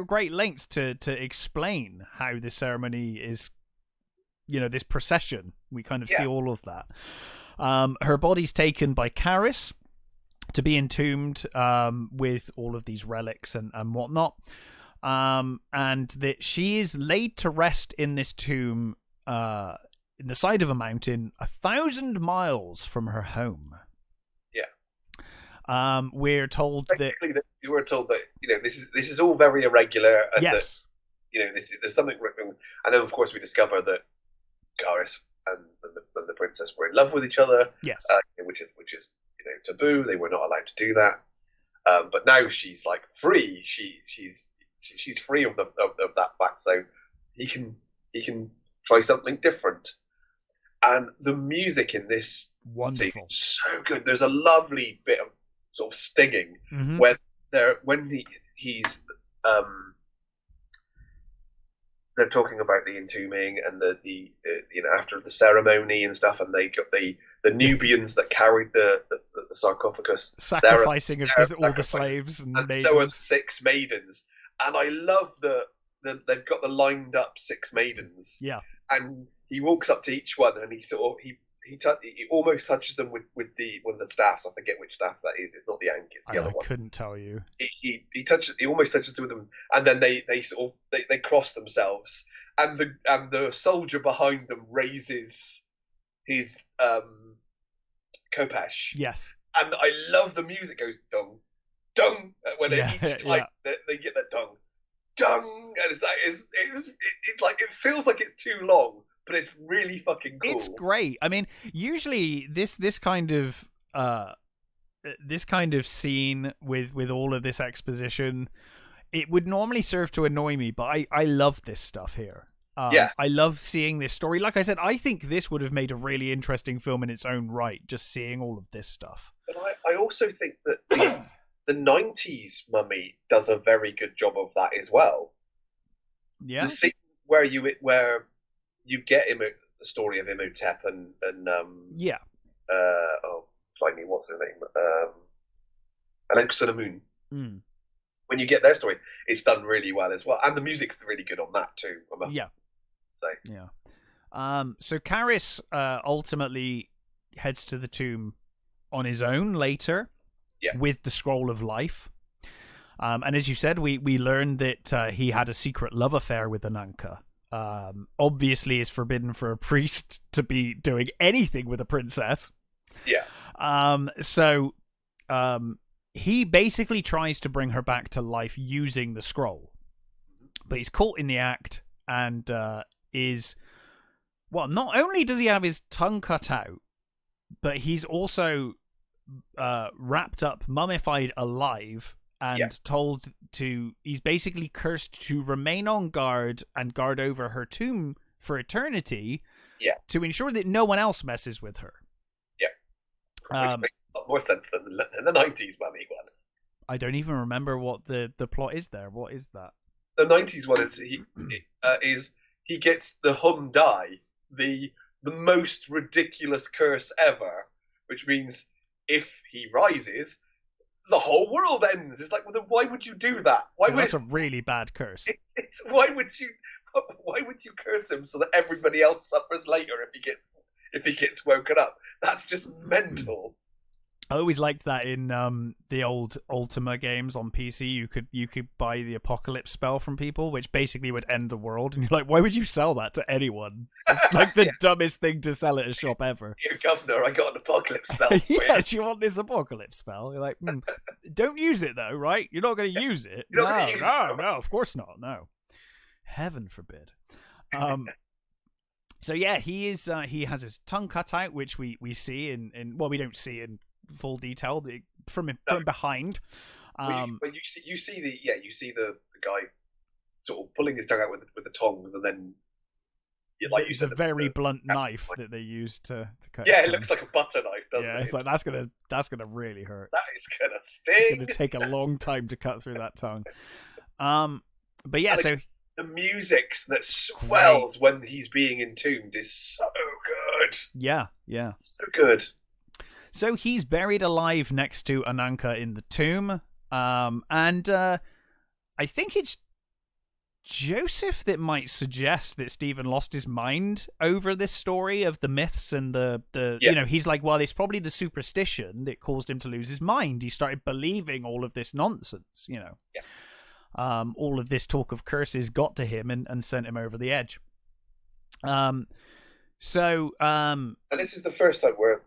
great lengths to explain how the ceremony is, you know, this procession. We kind of see all of that. Her body's taken by Karis to be entombed with all of these relics and whatnot, and that she is laid to rest in this tomb in the side of a mountain 1,000 miles from her home. Yeah. We're told basically that you were told that, you know, this is all very irregular, and yes, that, you know, there's something wrong. And then of course we discover that Karis and the princess were in love with each other. Yes. Which is you know, taboo. They were not allowed to do that. But now she's like free. She's free of that fact. So he can try something different. And the music in this wonderful, is so good. There's a lovely bit of sort of stinging when he's they're talking about the entombing and the you know, after the ceremony and stuff, and they got the Nubians that carried the sarcophagus, sacrificing of all the slaves and maidens. So are 6 maidens, and I love they've got the lined up 6 maidens. Yeah, and he walks up to each one, and he sort of he almost touches them with one of the staffs. I forget which staff that is. It's not the Ankh, it's the other one. I couldn't tell you. He almost touches with them, and then they sort of they cross themselves, and the soldier behind them raises his khopesh. Yes, and I love the music goes dung dung when each time they get that dung dung, and it's like it's like it feels like it's too long. But it's really fucking cool. It's great. I mean, usually this kind of scene with all of this exposition, it would normally serve to annoy me, but I love this stuff here. I love seeing this story. Like I said, I think this would have made a really interesting film in its own right, just seeing all of this stuff. But I also think that the 90s Mummy does a very good job of that as well. Yeah. The scene where you get the story of Imhotep and blimey, what's her name? Anck-su-namun. When you get their story, it's done really well as well, and the music's really good on that too. I must say. Yeah. So Karis ultimately heads to the tomb on his own later, with the scroll of life. And as you said, we learned that he had a secret love affair with Ananka. Obviously is forbidden for a priest to be doing anything with a princess. So he basically tries to bring her back to life using the scroll, but he's caught in the act and not only does he have his tongue cut out, but he's also wrapped up, mummified alive, and told he's basically cursed to remain on guard and guard over her tomb for eternity to ensure that no one else messes with her. Which makes a lot more sense than the 90s Mummy one. I don't even remember what the plot is there. What is that? The 90s one is he gets the Hum-Dai, the most ridiculous curse ever, which means if he rises, the whole world ends. It's like, well, then why would you do that? That's a really bad curse. Why would you curse him so that everybody else suffers later if he gets woken up? That's just mental. I always liked that in the old Ultima games on PC. You could buy the apocalypse spell from people, which basically would end the world. And you're like, why would you sell that to anyone? It's like the dumbest thing to sell at a shop ever. Here, governor, I got an apocalypse spell. Do you want this apocalypse spell? You're like, don't use it though, right? You're not going to use it. No, of course not. No, heaven forbid. So yeah, he is. He has his tongue cut out, which we see in well, we don't see in full detail from behind. You see the guy sort of pulling his tongue out with the tongs, and then like you said, the very blunt knife that they use to cut. Yeah, it looks like a butter knife, doesn't it? Yeah, it's like that's gonna really hurt. That is gonna sting. It's gonna take a long time to cut through that tongue. But yeah, so the music that swells when he's being entombed is so good. Yeah, so good. So he's buried alive next to Ananka in the tomb, and I think it's Joseph that might suggest that Stephen lost his mind over this story of the myths and the he's like, well, it's probably the superstition that caused him to lose his mind. He started believing all of this nonsense, all of this talk of curses got to him and sent him over the edge. And this is the first time where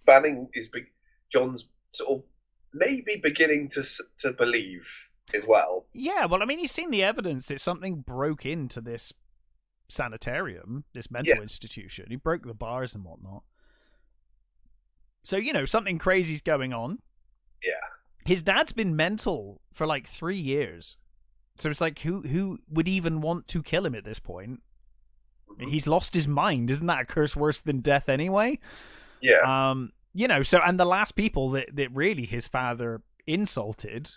Banning is John's sort of maybe beginning to believe as well. Yeah, well, I mean, he's seen the evidence that something broke into this sanitarium, this mental institution. He broke the bars and whatnot. So, something crazy's going on. Yeah. His dad's been mental for like 3 years. So it's like, who would even want to kill him at this point? Mm-hmm. He's lost his mind. Isn't that a curse worse than death anyway? Yeah. So, and the last people that really his father insulted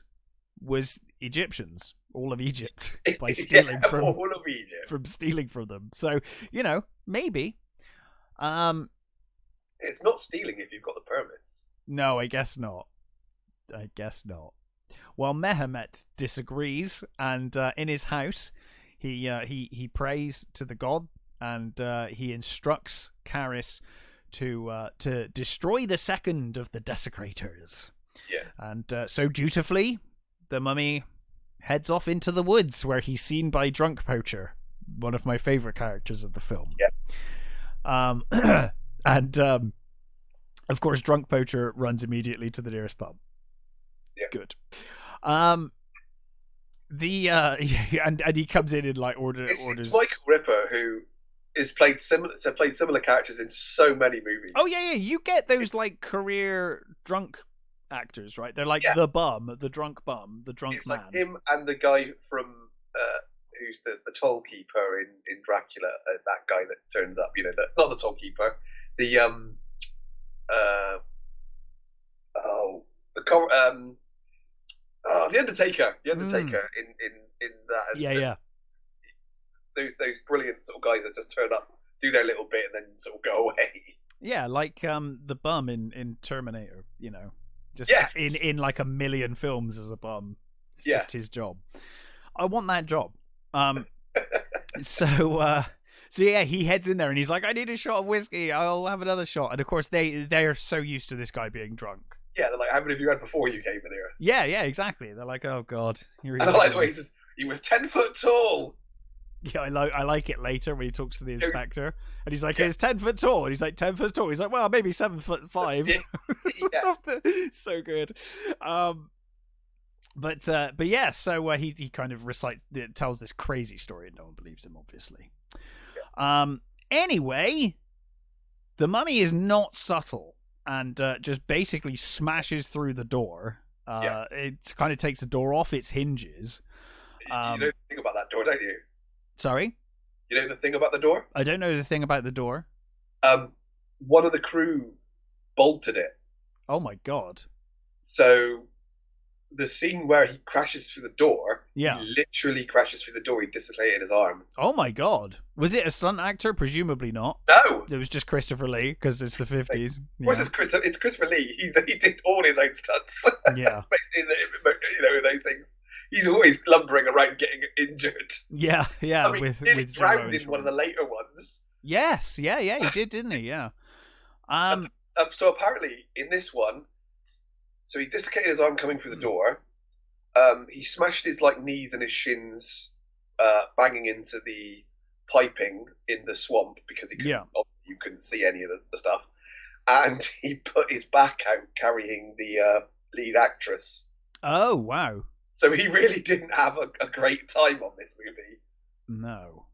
was Egyptians, all of Egypt, by stealing from stealing from them. So, maybe. It's not stealing if you've got the permits. No, I guess not. Well, Mehemet disagrees, and in his house, he prays to the god, and he instructs Karis to destroy the second of the desecrators. Yeah. And so dutifully, the mummy heads off into the woods, where he's seen by Drunk Poacher, one of my favorite characters of the film. Yeah. And of course, Drunk Poacher runs immediately to the nearest pub. Yeah. Good. And he comes in and like orders. It's Michael Ripper, who is played similar characters in so many movies. Oh yeah. You get those like career drunk actors, right? They're like the bum, the drunk bum, the drunk man. Like him and the guy from who's the toll keeper in Dracula. That guy that turns up, not the toll keeper, the Undertaker. The Undertaker in that. Yeah. Those brilliant sort of guys that just turn up, do their little bit, and then sort of go away. Yeah, like the bum in Terminator. Just in like a million films as a bum. It's just his job. I want that job. So he heads in there and he's like, I need a shot of whiskey. I'll have another shot. And of course they are so used to this guy being drunk. Yeah, they're like, how many have you had before you came in here? Yeah, exactly. They're like, oh god. And I like the way he says, he was 10 foot tall. Yeah, I like it later when he talks to the inspector, and he's like, "He's 10 foot tall," and he's like 10 foot tall. He's like, "Well, maybe 7'5". Yeah. So good. But yeah. So he kind of tells this crazy story, and no one believes him, obviously. Yeah. Anyway, the mummy is not subtle, and just basically smashes through the door. It kind of takes the door off its hinges. You know the thing about that door, don't you? Sorry? You know the thing about the door? I don't know the thing about the door. One of the crew bolted it. Oh my god. So the scene where he crashes through the door, he literally crashes through the door, he dislocated his arm. Oh my god. Was it a stunt actor? Presumably not. No! It was just Christopher Lee, because it's the 50s. Of course it's Christopher Lee. He did all his own stunts. Yeah. in those things. He's always lumbering around getting injured. Yeah. I mean, he drowned in one of the later ones. Yes, he did, didn't he? Yeah. So apparently, in this one, so he dislocated his arm coming through the door. He smashed his knees and his shins, banging into the piping in the swamp because you couldn't see any of the stuff. And he put his back out carrying the lead actress. Oh, wow. So he really didn't have a great time on this movie. No.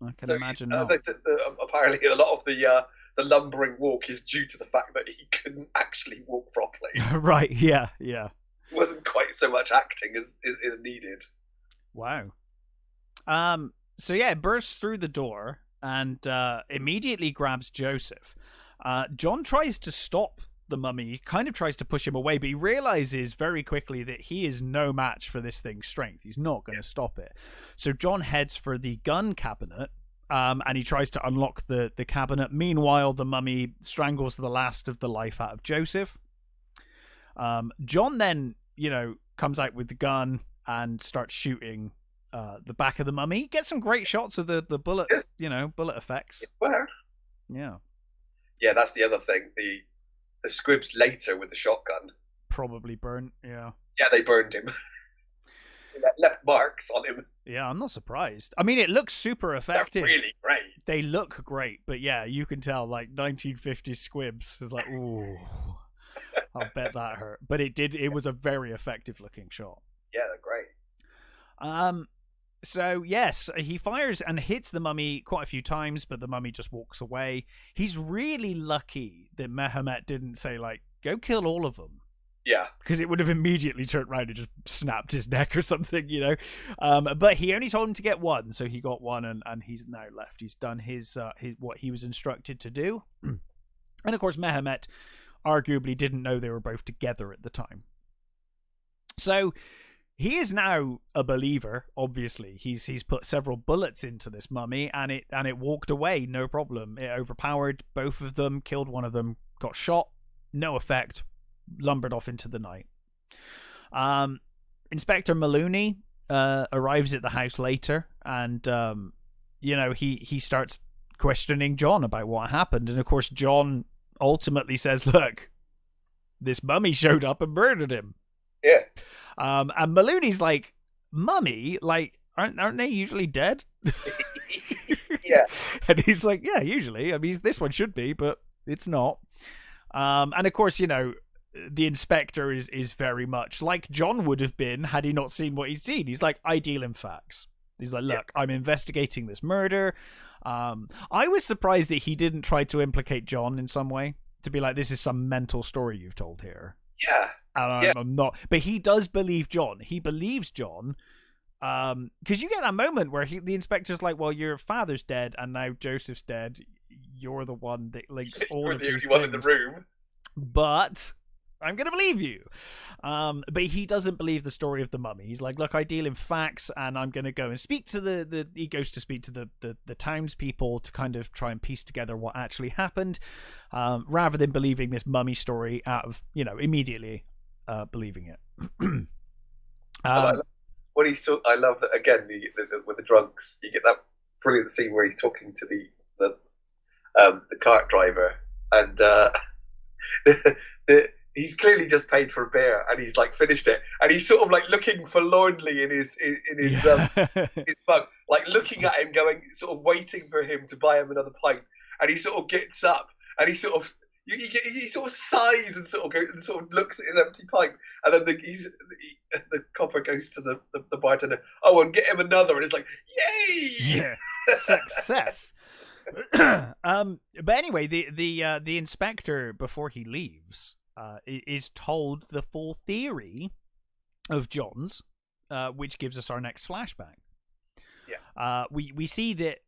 I can So imagine not. they said that, apparently a lot of the lumbering walk is due to the fact that he couldn't actually walk properly. Right, yeah. It wasn't quite so much acting as is needed. Wow. So yeah, it bursts through the door and immediately grabs Joseph. John tries to stop the mummy. He kind of tries to push him away, but he realizes very quickly that he is no match for this thing's strength. He's not going to stop it. So John heads for the gun cabinet, and he tries to unlock the cabinet. Meanwhile, the mummy strangles the last of the life out of Joseph. John then, comes out with the gun and starts shooting the back of the mummy. Get some great shots of the bullet, bullet effects. Well, yeah, that's the other thing. The squibs later with the shotgun probably burnt. Yeah, they burned him. Left marks on him. Yeah, I'm not surprised. I mean, it looks super effective. They're really great. They look great, but yeah, you can tell 1950s squibs is like, ooh, I'll bet that hurt. But it was a very effective looking shot. Yeah, they're great. So yes, he fires and hits the mummy quite a few times, but the mummy just walks away. He's really lucky that Mehmet didn't say go kill all of them. Yeah. Because it would have immediately turned around and just snapped his neck or something, But he only told him to get one, so he got one, and he's now left. He's done his what he was instructed to do. And of course, Mehmet arguably didn't know they were both together at the time. So he is now a believer, obviously. He's put several bullets into this mummy, and it walked away, no problem. It overpowered both of them, killed one of them, got shot, no effect, lumbered off into the night. Inspector Maloney arrives at the house later, and he starts questioning John about what happened. And of course, John ultimately says, "Look, this mummy showed up and murdered him." Yeah. And Maloney's like, "Mummy? Aren't they usually dead?" Yeah. And he's like, "Yeah, usually. I mean, this one should be, but it's not." And of course, the inspector is very much like John would have been had he not seen what he'd seen. He's like, "I deal in facts." He's like, "Look, I'm investigating this murder." I was surprised that he didn't try to implicate John in some way, to be like, "This is some mental story you've told here." Yeah. And I'm not. But he does believe John. He believes John. Because you get that moment where the inspector's like, "Well, your father's dead, and now Joseph's dead. You're the one that links all of these things. You're the only one in the room. But I'm going to believe you." But he doesn't believe the story of the mummy. He's like, "Look, I deal in facts, and I'm going to go and speak to he goes to speak to the townspeople to kind of try and piece together what actually happened, rather than believing this mummy story out of, immediately believing it." I love that, again, with the drunks, you get that brilliant scene where he's talking to the cart driver, and he's clearly just paid for a beer, and he's finished it, and he's sort of looking forlornly in his his mug, looking at him, going, sort of waiting for him to buy him another pint, and he sort of gets up, and he sort of sighs and sort of goes and sort of looks at his empty pint, and then the copper goes to the bartender, "Oh, and get him another," and it's like, yay! Yeah, success. But anyway, the inspector, before he leaves, is told the full theory of John's, which gives us our next flashback. Yeah. We see that,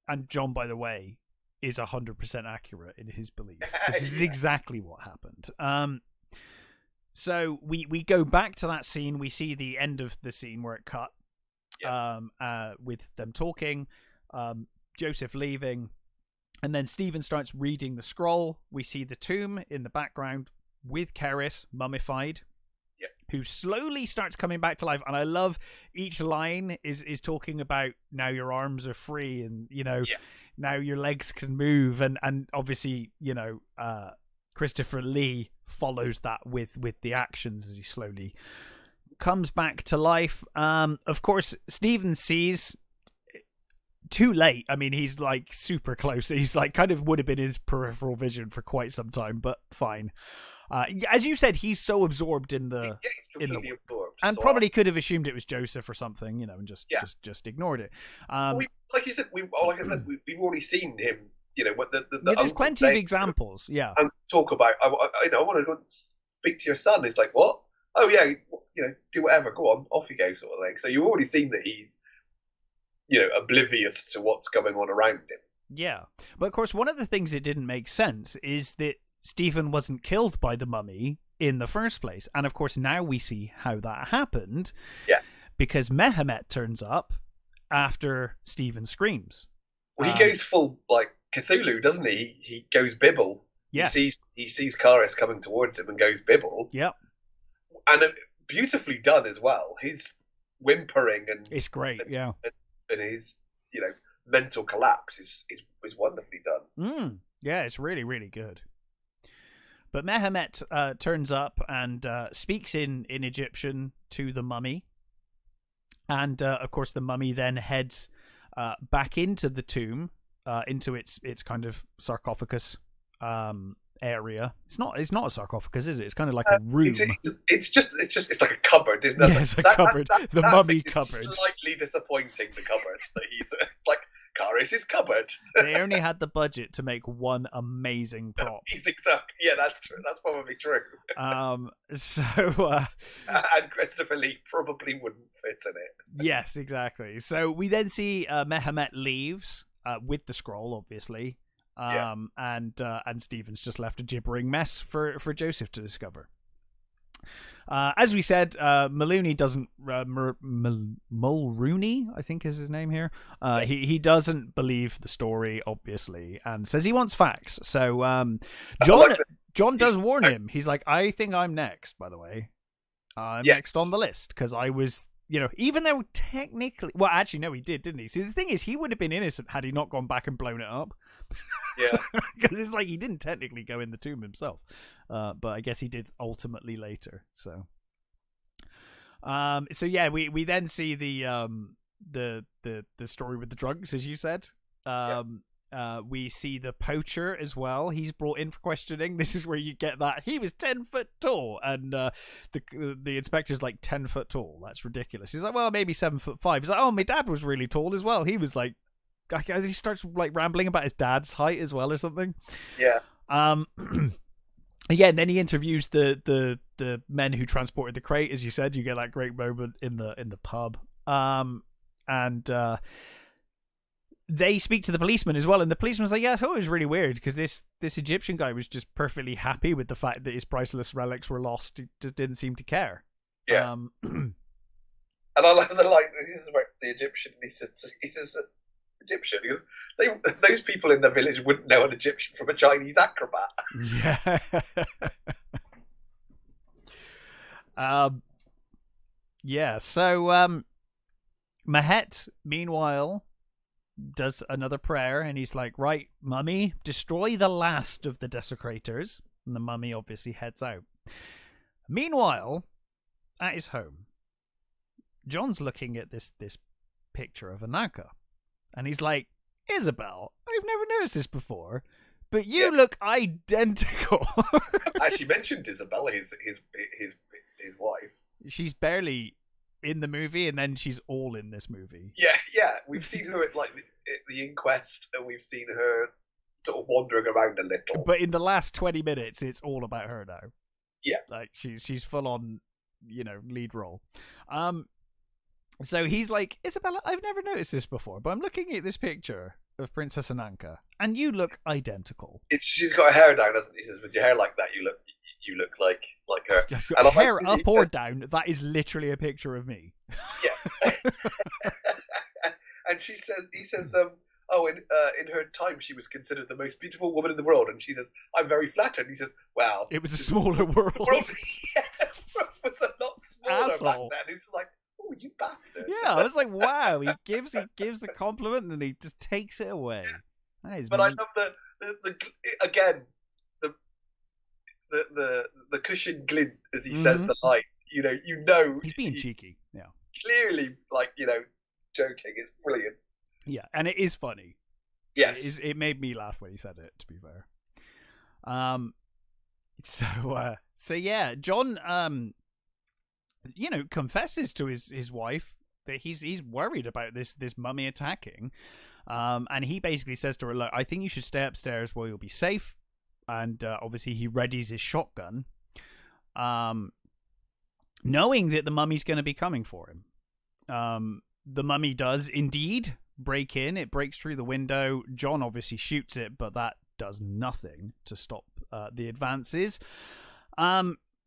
and John, by the way, is 100% accurate in his belief. This is exactly what happened. So we go back to that scene. We see the end of the scene where it cut, with them talking, Joseph leaving, and then Stephen starts reading the scroll. We see the tomb in the background with Keris mummified, who slowly starts coming back to life. And I love each line is talking about, now your arms are free, and now your legs can move, and obviously Christopher Lee follows that with the actions as he slowly comes back to life. Of course, Stephen sees too late. I mean, he's super close. He's kind of would have been his peripheral vision for quite some time, but fine. As you said, he's so absorbed in the he's completely absorbed, and so probably could have assumed it was Joseph or something, and just ignored it. Like you said, we've already seen him. What the there's plenty of examples. Yeah, and talk about. I want to go and speak to your son. It's like, what? Oh yeah, do whatever. Go on, off you go, sort of thing. So you've already seen that he's, oblivious to what's going on around him. Yeah, but of course, one of the things that didn't make sense is that Stephen wasn't killed by the mummy in the first place, and of course now we see how that happened. Yeah, because Mehmet turns up after Stephen screams. Well, he goes full like Cthulhu, doesn't he? He goes Bibble. Yeah. He sees Karis coming towards him and goes Bibble. Yep. And beautifully done as well. His whimpering and it's great. And his mental collapse is wonderfully done. Yeah, it's really, really good. But Mehmet turns up and speaks in Egyptian to the mummy. And, of course, the mummy then heads back into the tomb, into its kind of sarcophagus area. It's not a sarcophagus, is it? It's kind of like a room. It's like a cupboard, isn't it? Yeah, it's a cupboard. The mummy cupboard. Slightly disappointing, the cupboard. It's like Karis' cupboard. They only had the budget to make one amazing prop. Yeah, that's true. That's probably true. And Christopher Lee probably wouldn't fit in it. Yes, exactly. So we then see Mehmet leaves with the scroll, obviously. And Stephen's just left a gibbering mess for Joseph to discover. As we said, Mulrooney doesn't Mulrooney, I think is his name here. He doesn't believe the story, obviously, and says he wants facts. So John does warn him. He's like, I think I'm next, by the way. I'm next on the list because I was, even though technically, well, actually, no, he did, didn't he? See, the thing is, he would have been innocent had he not gone back and blown it up. Yeah, because it's like he didn't technically go in the tomb himself, but I guess he did ultimately later. So yeah, we then see the story with the drugs, as you said. We see the poacher as well. He's brought in for questioning. This is where you get that he was 10 foot tall, and the inspector's like 10 foot tall. That's ridiculous. He's like, well, maybe 7'5". He's like, oh, my dad was really tall as well. He was like, he starts like rambling about his dad's height as well or something. Yeah. Yeah, and then he interviews the men who transported the crate, as you said. You get that great moment in the pub. And they speak to the policeman as well, and the policeman's like, yeah, I thought it was really weird because this Egyptian guy was just perfectly happy with the fact that his priceless relics were lost. He just didn't seem to care. Yeah. And I like this is where the Egyptian he says Egyptian because those people in the village wouldn't know an Egyptian from a Chinese acrobat. Yeah. So Mahet, meanwhile, does another prayer, and he's like, right, mummy, destroy the last of the desecrators. And the mummy obviously heads out. Meanwhile, at his home, John's looking at this picture of Ananka. And he's like, Isabel, I've never noticed this before, but you look identical. Actually mentioned Isabel, his wife. She's barely in the movie, and then she's all in this movie. Yeah. We've seen her at the inquest, and we've seen her sort of wandering around a little. But in the last 20 minutes, it's all about her now. Yeah. Like she's full on, lead role. So he's like, Isabella, I've never noticed this before, but I'm looking at this picture of Princess Ananka, and you look identical. She's got her hair down, doesn't she? He says, with your hair like that, you look like her. And hair up or down, that is literally a picture of me. Yeah. And he says, in her time, she was considered the most beautiful woman in the world, and she says, I'm very flattered. And he says, well, it was a smaller world. Was a lot smaller Asshole. back then. It's like, oh, you bastard. Yeah, I was like, wow, he gives the compliment and then he just takes it away. That is but I love the cushion glint as he says the line. He's being cheeky. Yeah. Clearly, joking. It's brilliant. Yeah, and it is funny. Yes. It made me laugh when he said it, to be fair. So yeah, John, confesses to his wife that he's worried about this mummy attacking, and he basically says to her, "Look, I think you should stay upstairs where you'll be safe." And obviously, he readies his shotgun, knowing that the mummy's going to be coming for him. The mummy does indeed break in. It breaks through the window. John obviously shoots it, but that does nothing to stop the advances.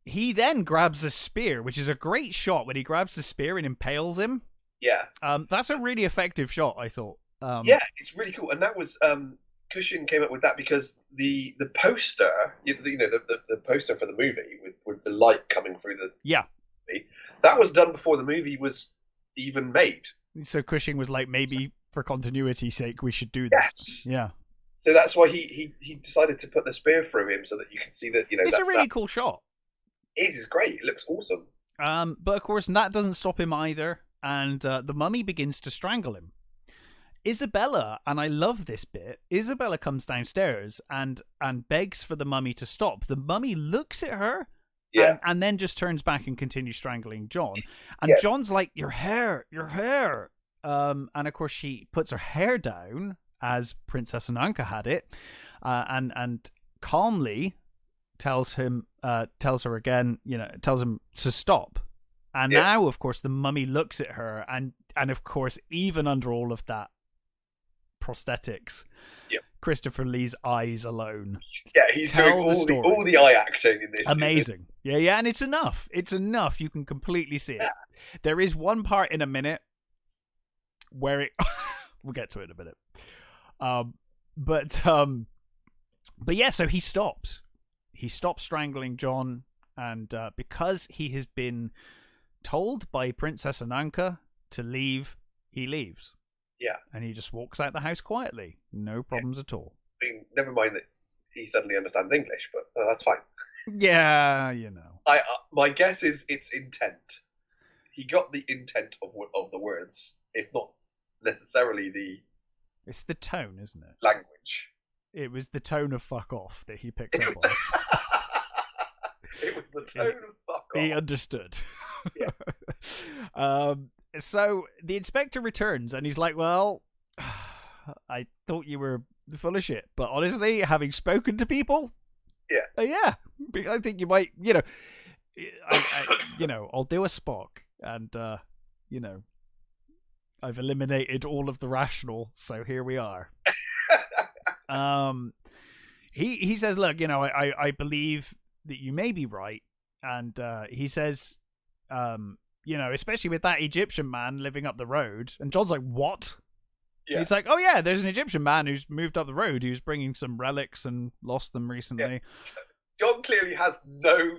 He then grabs a spear, which is a great shot when he grabs the spear and impales him. Yeah. That's a really effective shot, I thought. Yeah, it's really cool. And that was Cushing came up with that because the poster, the poster for the movie with the light coming through the movie, that was done before the movie was even made. So Cushing was like, maybe for continuity's sake, we should do that. Yes. Yeah. So that's why he decided to put the spear through him so that you can see that, It's a really cool shot. It is great. It looks awesome. But of course, that doesn't stop him either. And the mummy begins to strangle him. Isabella, and I love this bit, Isabella comes downstairs and begs for the mummy to stop. The mummy looks at her and then just turns back and continues strangling John. And John's like, your hair. And of course, she puts her hair down as Princess Ananka had it, and calmly tells her again, tells him to stop. And now, of course, the mummy looks at her, and of course, even under all of that prosthetics, Christopher Lee's eyes alone. Yeah, he's doing all the eye acting in this. Amazing. Yeah, and it's enough. It's enough. You can completely see it. There is one part in a minute where it. We'll get to it in a minute. But yeah, so he stops. He stops strangling John, and because he has been told by Princess Ananka to leave, he leaves. Yeah. And he just walks out the house quietly. No problems at all. I mean, never mind that he suddenly understands English, but that's fine. Yeah, my guess is it's intent. He got the intent of the words, if not necessarily the... It's the tone, isn't it? Language. It was the tone of fuck off that he picked up on. It was the tone of fuck off. He understood. Yeah. So the inspector returns and he's like, well, I thought you were full of shit, but honestly, having spoken to people, I think you might, I'll do a Spock, and I've eliminated all of the rational, so here we are. He says, look, I believe that you may be right, and he says, especially with that Egyptian man living up the road. And John's like, what? Yeah. He's like, oh yeah, there's an Egyptian man who's moved up the road who's bringing some relics and lost them recently. Yeah. John clearly has no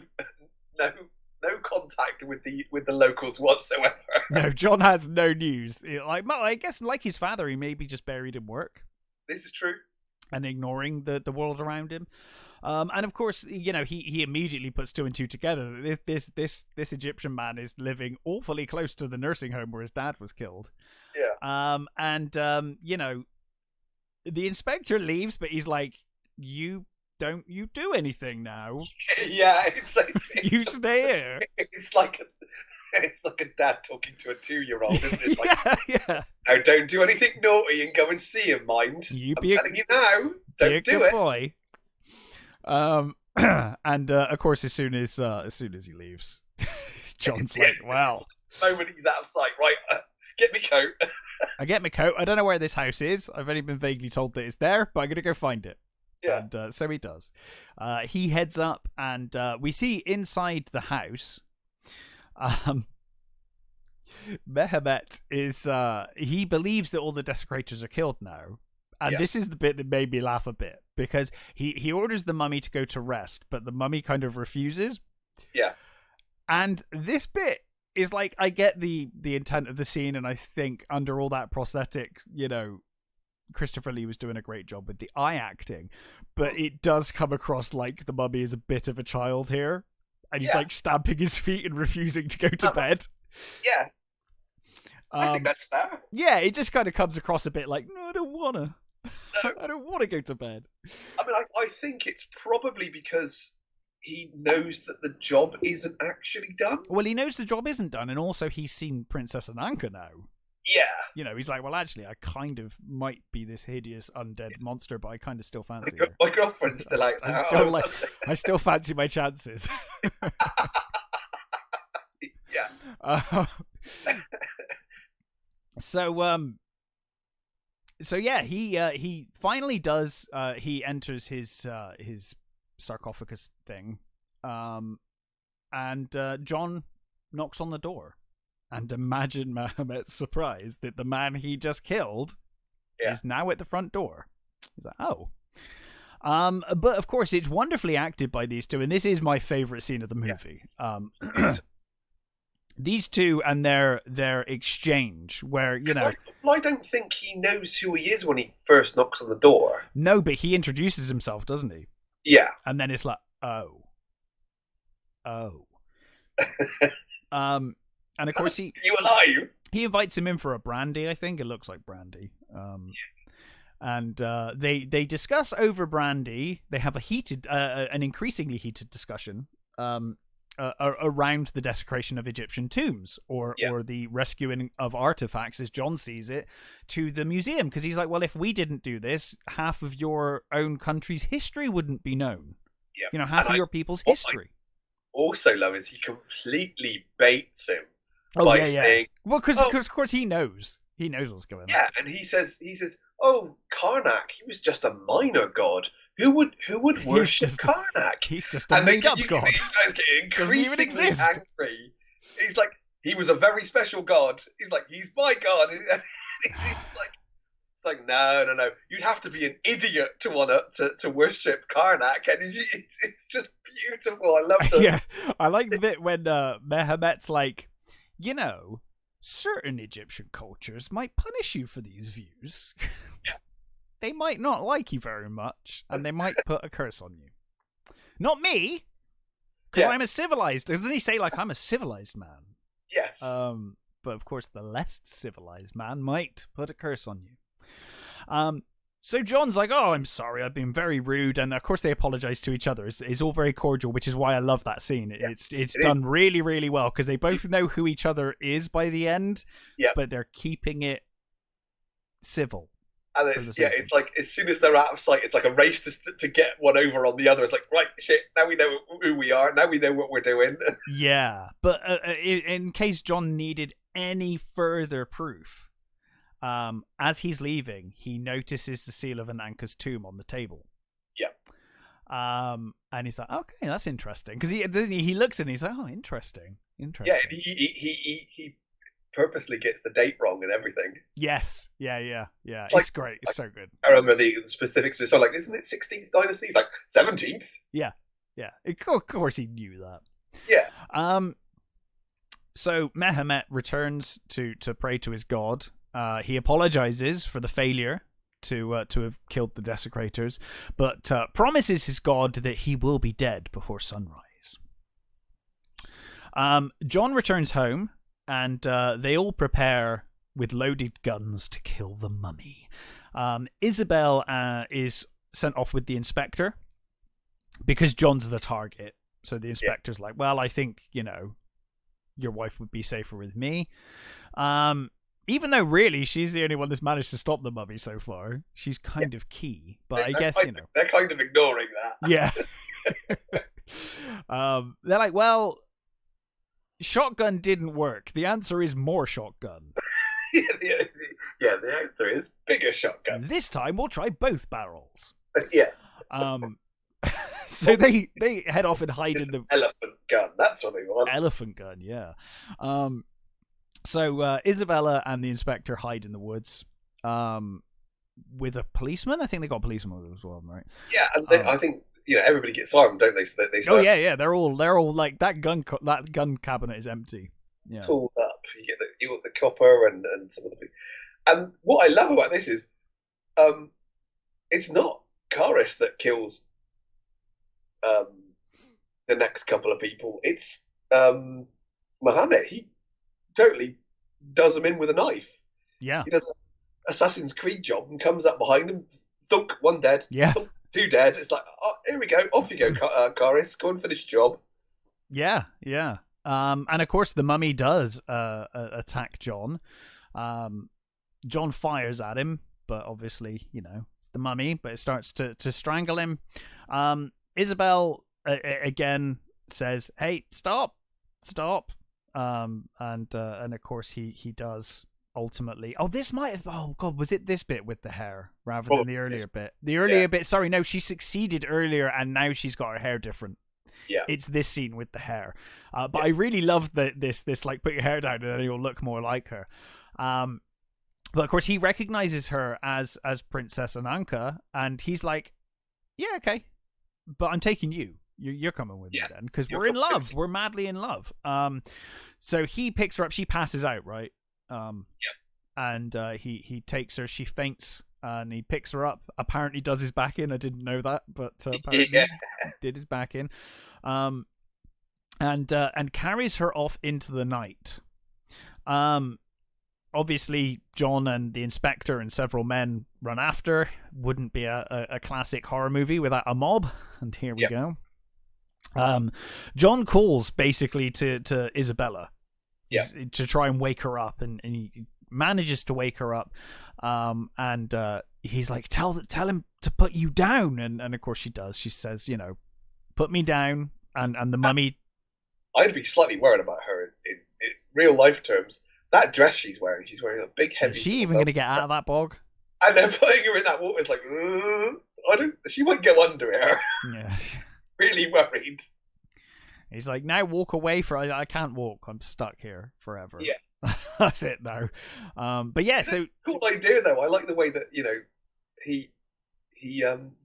contact with the locals whatsoever. No, John has no news. I guess like his father, he may be just buried in work. This is true. And ignoring the world around him. And of course, he immediately puts two and two together. This Egyptian man is living awfully close to the nursing home where his dad was killed. Yeah. The inspector leaves, but he's like, you do anything now. Yeah, it's you stay here. It's like a dad talking to a 2-year-old, isn't it? Yeah. Now don't do anything naughty and go and see him, mind. I'm telling you now, don't do it. Boy. And of course, as soon as he leaves, John's like, "Well." The moment he's out of sight, right? Get me coat. I get my coat. I don't know where this house is. I've only been vaguely told that it's there, but I'm gonna go find it. Yeah. And so he does. He heads up, and we see inside the house. Mehmet is he believes that all the desecrators are killed now. And this is the bit that made me laugh a bit, because he orders the mummy to go to rest, but the mummy kind of refuses. Yeah. And this bit is like, I get the intent of the scene, and I think under all that prosthetic, Christopher Lee was doing a great job with the eye acting, but it does come across like the mummy is a bit of a child here, and he's like stamping his feet and refusing to go to bed. Yeah. I think that's fair. Yeah, it just kind of comes across a bit like, no, I don't want to. No. I don't want to go to bed. I mean, I think it's probably because he knows that the job isn't actually done. Well, he knows the job isn't done, and also he's seen Princess Ananka now. Yeah. You know, he's like, well, actually, I kind of might be this hideous undead monster, but I kind of still fancy her. My girlfriend's still out now. I still fancy my chances. Yeah. So yeah, he finally does. He enters his sarcophagus thing, and John knocks on the door. And imagine Mahomet's surprise that the man he just killed is now at the front door. He's like, oh. But of course, it's wonderfully acted by these two, and this is my favorite scene of the movie. These two and their exchange, where, you know... I don't think he knows who he is when he first knocks on the door. No, but he introduces himself, doesn't he? Yeah. And then it's like, oh. And of course you alive? He invites him in for a brandy, I think. It looks like brandy. And they discuss over brandy. They have a heated, an increasingly heated discussion around the desecration of Egyptian tombs or the rescuing of artifacts, as John sees it, to the museum. Because he's like, well, if we didn't do this, half of your own country's history wouldn't be known. Yeah. You know, half of your people's history. I also love is he completely baits him. Saying, well, because of course he knows what's going on. Yeah, and he says, oh, Karnak, he was just a minor god. Who would worship Karnak? He's just a made up god. Doesn't even exist. Angry. He's like, he was a very special god. He's like, he's my god. It's like no. You'd have to be an idiot to want to worship Karnak, and it's just beautiful. I love that. Yeah, I like the bit when Mehemet's like, you know, certain Egyptian cultures might punish you for these views. Yeah. They might not like you very much, and they might put a curse on you. Not me, because I'm a civilized. Doesn't he say, like, I'm a civilized man? Yes. But of course, the less civilized man might put a curse on you. So John's like, oh, I'm sorry, I've been very rude. And of course they apologize to each other. It's all very cordial, which is why I love that scene. It's done really, really well, because they both know who each other is by the end, but they're keeping it civil. And it's like, as soon as they're out of sight, it's like a race to get one over on the other. It's like, right, shit, now we know who we are. Now we know what we're doing. Yeah, but in case John needed any further proof, as he's leaving, he notices the seal of Ananka's tomb on the table. Yeah. And he's like, okay, that's interesting. Because he looks at it and he's like, oh, interesting. Yeah, and he purposely gets the date wrong and everything. Yes. Yeah. It's great. It's so good. I remember the specifics. So, like, isn't it 16th dynasty? It's like 17th. Yeah. Of course he knew that. Yeah. So Mehemet returns to pray to his god. He apologizes for the failure to have killed the desecrators, but promises his god that he will be dead before sunrise. John returns home, and they all prepare with loaded guns to kill the mummy. Isabel is sent off with the inspector because John's the target. So the inspector's like, well, I think, you know, your wife would be safer with me. Even though really she's the only one that's managed to stop the mummy so far. She's kind of key, but I guess, you know. They're kind of ignoring that. Yeah. They're like, well, shotgun didn't work. The answer is more shotgun. Yeah, the answer is bigger shotgun. This time we'll try both barrels. Yeah. So they head off and hide in the elephant gun. That's what they want. Elephant gun, yeah. So Isabella and the inspector hide in the woods with a policeman. I think they got a policeman with them as well, right? Yeah, and I think, you know, everybody gets armed, don't they? So they start, they're all like that gun cabinet is empty. Yeah. Tooled up. You get the copper and some of the things. And what I love about this is, it's not Karis that kills the next couple of people. It's Mohammed. He totally does them in with a knife. Yeah. He does an Assassin's Creed job and comes up behind him, thunk, one dead. Yeah. Thunk, 2 dead. It's like, oh, here we go. Off you go, Karis. Go and finish the job. Yeah, yeah. And of course, the mummy does attack John. John fires at him, but obviously, it's the mummy, but it starts to strangle him. Isabel, again, says, hey, stop. And of course, he does ultimately. Oh, this might have. Oh, God, was it this bit with the hair rather than the earlier bit? The earlier bit, sorry, no, she succeeded earlier, and now she's got her hair different. Yeah, it's this scene with the hair, but I really love this like put your hair down and then you'll look more like her. But of course he recognizes her as Princess Ananka, and he's like, yeah, okay, but I'm taking you. You're coming with me then, because we're in love. We're madly in love. So he picks her up. She passes out, right? And he takes her. She faints. And he picks her up. Apparently, does his back in. I didn't know that, but apparently did his back in, and carries her off into the night. Obviously, John and the inspector and several men run after. Wouldn't be a classic horror movie without a mob. And here we go. John calls basically to Isabella, to try and wake her up, and he manages to wake her up, and he's like, tell him to put you down, and of course she does. She says, put me down, and the mummy. I'd be slightly worried about her in real life terms. That dress she's wearing a big heavy. Is she even going to get out of that bog? And then putting her in that water is like, she won't go under here. Yeah. Really worried. He's like, now walk away I can't walk. I'm stuck here forever. Yeah. That's it now. But yeah, so cool idea though. I like the way that he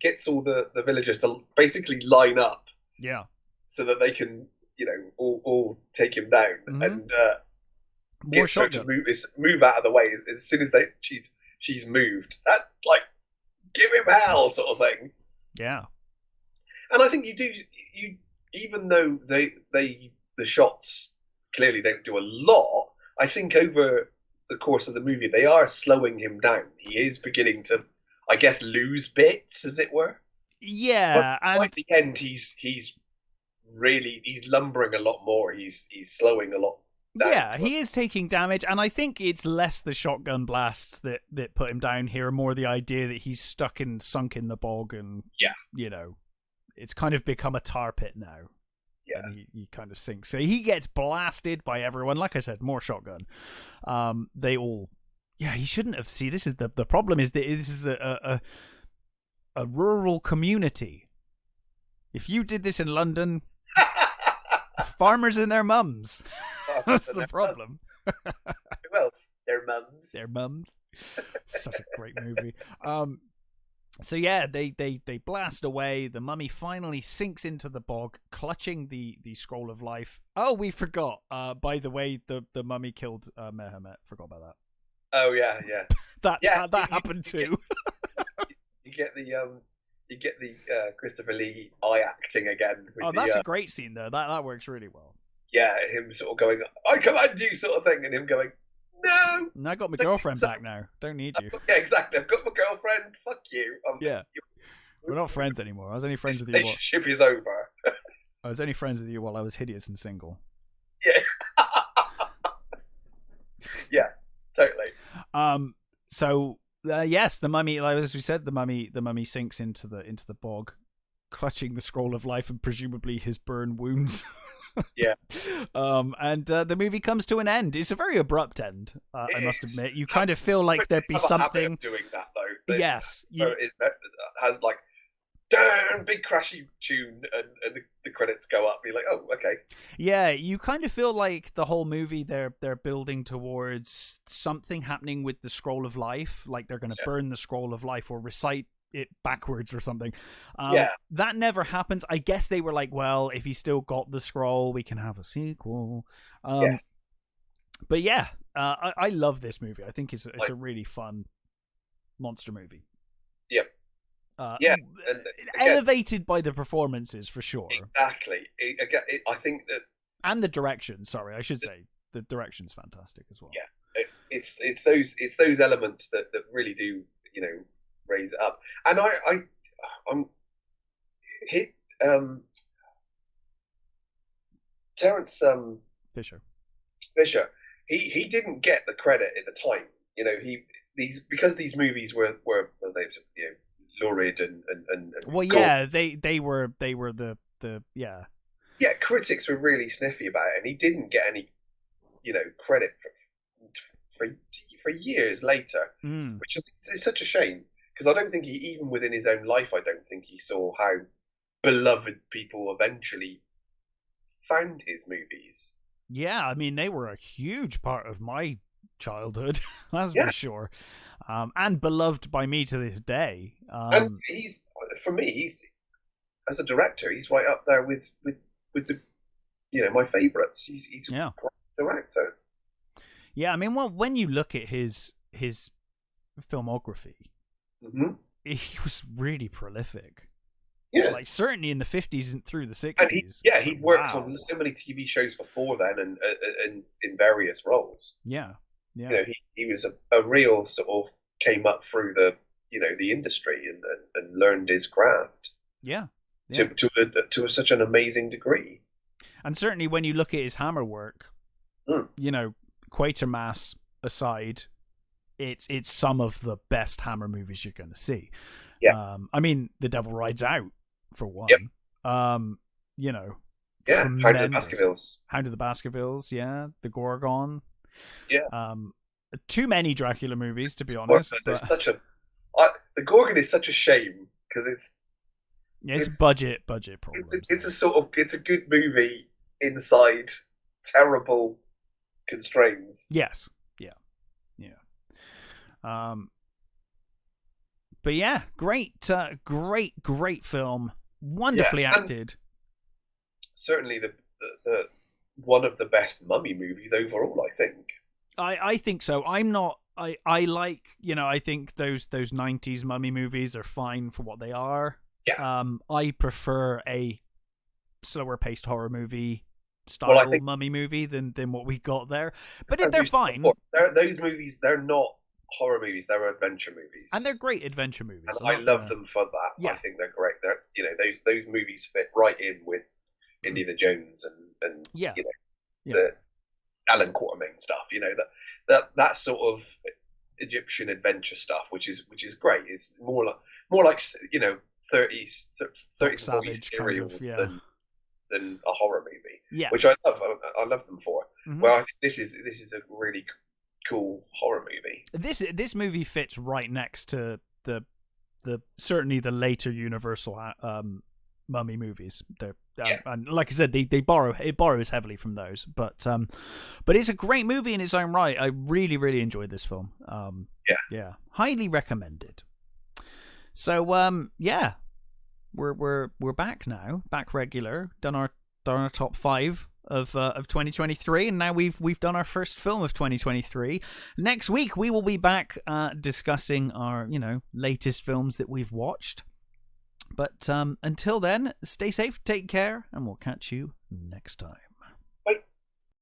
gets all the villagers to basically line up. Yeah. So that they can all take him down, and get her to move out of the way as soon as she's moved. That like give him hell sort of thing. Yeah. And I think you even though the shots clearly don't do a lot. I think over the course of the movie, they are slowing him down. He is beginning to, I guess, lose bits, as it were. Yeah, but by the end, he's lumbering a lot more. He's slowing a lot down. Yeah, he is taking damage, and I think it's less the shotgun blasts that put him down here, more the idea that he's sunk in the bog, and it's kind of become a tar pit now. Yeah, and he kind of sinks. So he gets blasted by everyone. Like I said, more shotgun. They all. Yeah, he shouldn't have. See, this is the problem. Is that this is a rural community. If you did this in London, farmers and their mums. That's the problem. Who else? Their mums. Their mums. Such a great movie. So yeah, they blast away. The mummy finally sinks into the bog, clutching the scroll of life. Oh, we forgot. By the way, the mummy killed Mehemet. Forgot about that. Oh yeah. that happened too. You get the Christopher Lee eye acting again. That's a great scene though. That works really well. Yeah, him sort of going, "I command you," sort of thing, and him going, "No." And I got my girlfriend back now. Don't need you. Yeah, exactly. I've got my girlfriend. Fuck you. We're not friends anymore. I was only friends with you. Relationship is over. I was only friends with you while I was hideous and single. Yeah. Yeah, totally. So yes, the mummy, like as we said, the mummy sinks into the bog, clutching the scroll of life and presumably his burn wounds. Yeah. And the movie comes to an end. It's a very abrupt end, I must admit. You kind of feel like there'd be something doing that though. Yes. It has like big crashy tune, and the credits go up. You're like, oh, okay. Yeah, you kind of feel like the whole movie they're building towards something happening with the scroll of life, like they're going to burn the scroll of life or recite it backwards or something. That never happens. I guess they were like, well, if he still got the scroll, we can have a sequel. Yes. But yeah, I love this movie. I think it's a really fun monster movie. Yep. And again, elevated by the performances for sure. Exactly. I think that, and the direction. Sorry, I should say the direction's fantastic as well. Yeah, it's those elements that really do raise it up. And he, Terence Fisher. Fisher, he didn't get the credit at the time. Because these movies were well, they lurid and well, yeah, they were the yeah. Yeah, critics were really sniffy about it, and he didn't get any credit for years later, which is such a shame, because I don't think even within his own life, I don't think he saw how beloved people eventually found his movies. Yeah, I mean, they were a huge part of my childhood, that's for sure, and beloved by me to this day. And he's as a director, he's right up there with the my favourites. He's a great director. Yeah, I mean, well, when you look at his filmography, he was really prolific. Yeah, like certainly in the 50s and through the 60s. And he worked on so many TV shows before then, and in various roles. Yeah. He was a real sort of came up through the the industry and learned his craft. Yeah. To such an amazing degree. And certainly when you look at his Hammer work, Quatermass aside, it's some of the best Hammer movies you're going to see. Yeah. I mean, The Devil Rides Out, for one. Yep. Yeah, Hound of the Baskervilles. Hound of the Baskervilles, yeah. The Gorgon. Yeah. Too many Dracula movies, to be honest. The Gorgon is such a shame, because it's budget problems. It's a good movie inside terrible constraints. Yes. Yeah. But yeah, great film. Wonderfully acted. Certainly the one of the best Mummy movies overall, I think. I think so. I'm not. I like. I think those 90s Mummy movies are fine for what they are. Yeah. I prefer a slower paced horror movie style Mummy movie than what we got there. But they're fine. Those movies, they're not horror movies, they're adventure movies, and they're great adventure movies. And I love them for that. Yeah. I think they're great. They're those movies fit right in with Indiana Jones and the Alan Quatermain stuff. That sort of Egyptian adventure stuff, which is great. It's more like 30s 40s serials than a horror movie, which I love. I love them for. Well, I think this is a really cool horror movie. This movie fits right next to the certainly the later Universal Mummy movies. And like I said, it borrows heavily from those, but it's a great movie in its own right. I really enjoyed this film. Highly recommended. So we're back now, back regular. Done our top 5 of 2023, and now we've done our first film of 2023. Next week we will be back discussing our latest films that we've watched. But until then, stay safe, take care, and we'll catch you next time.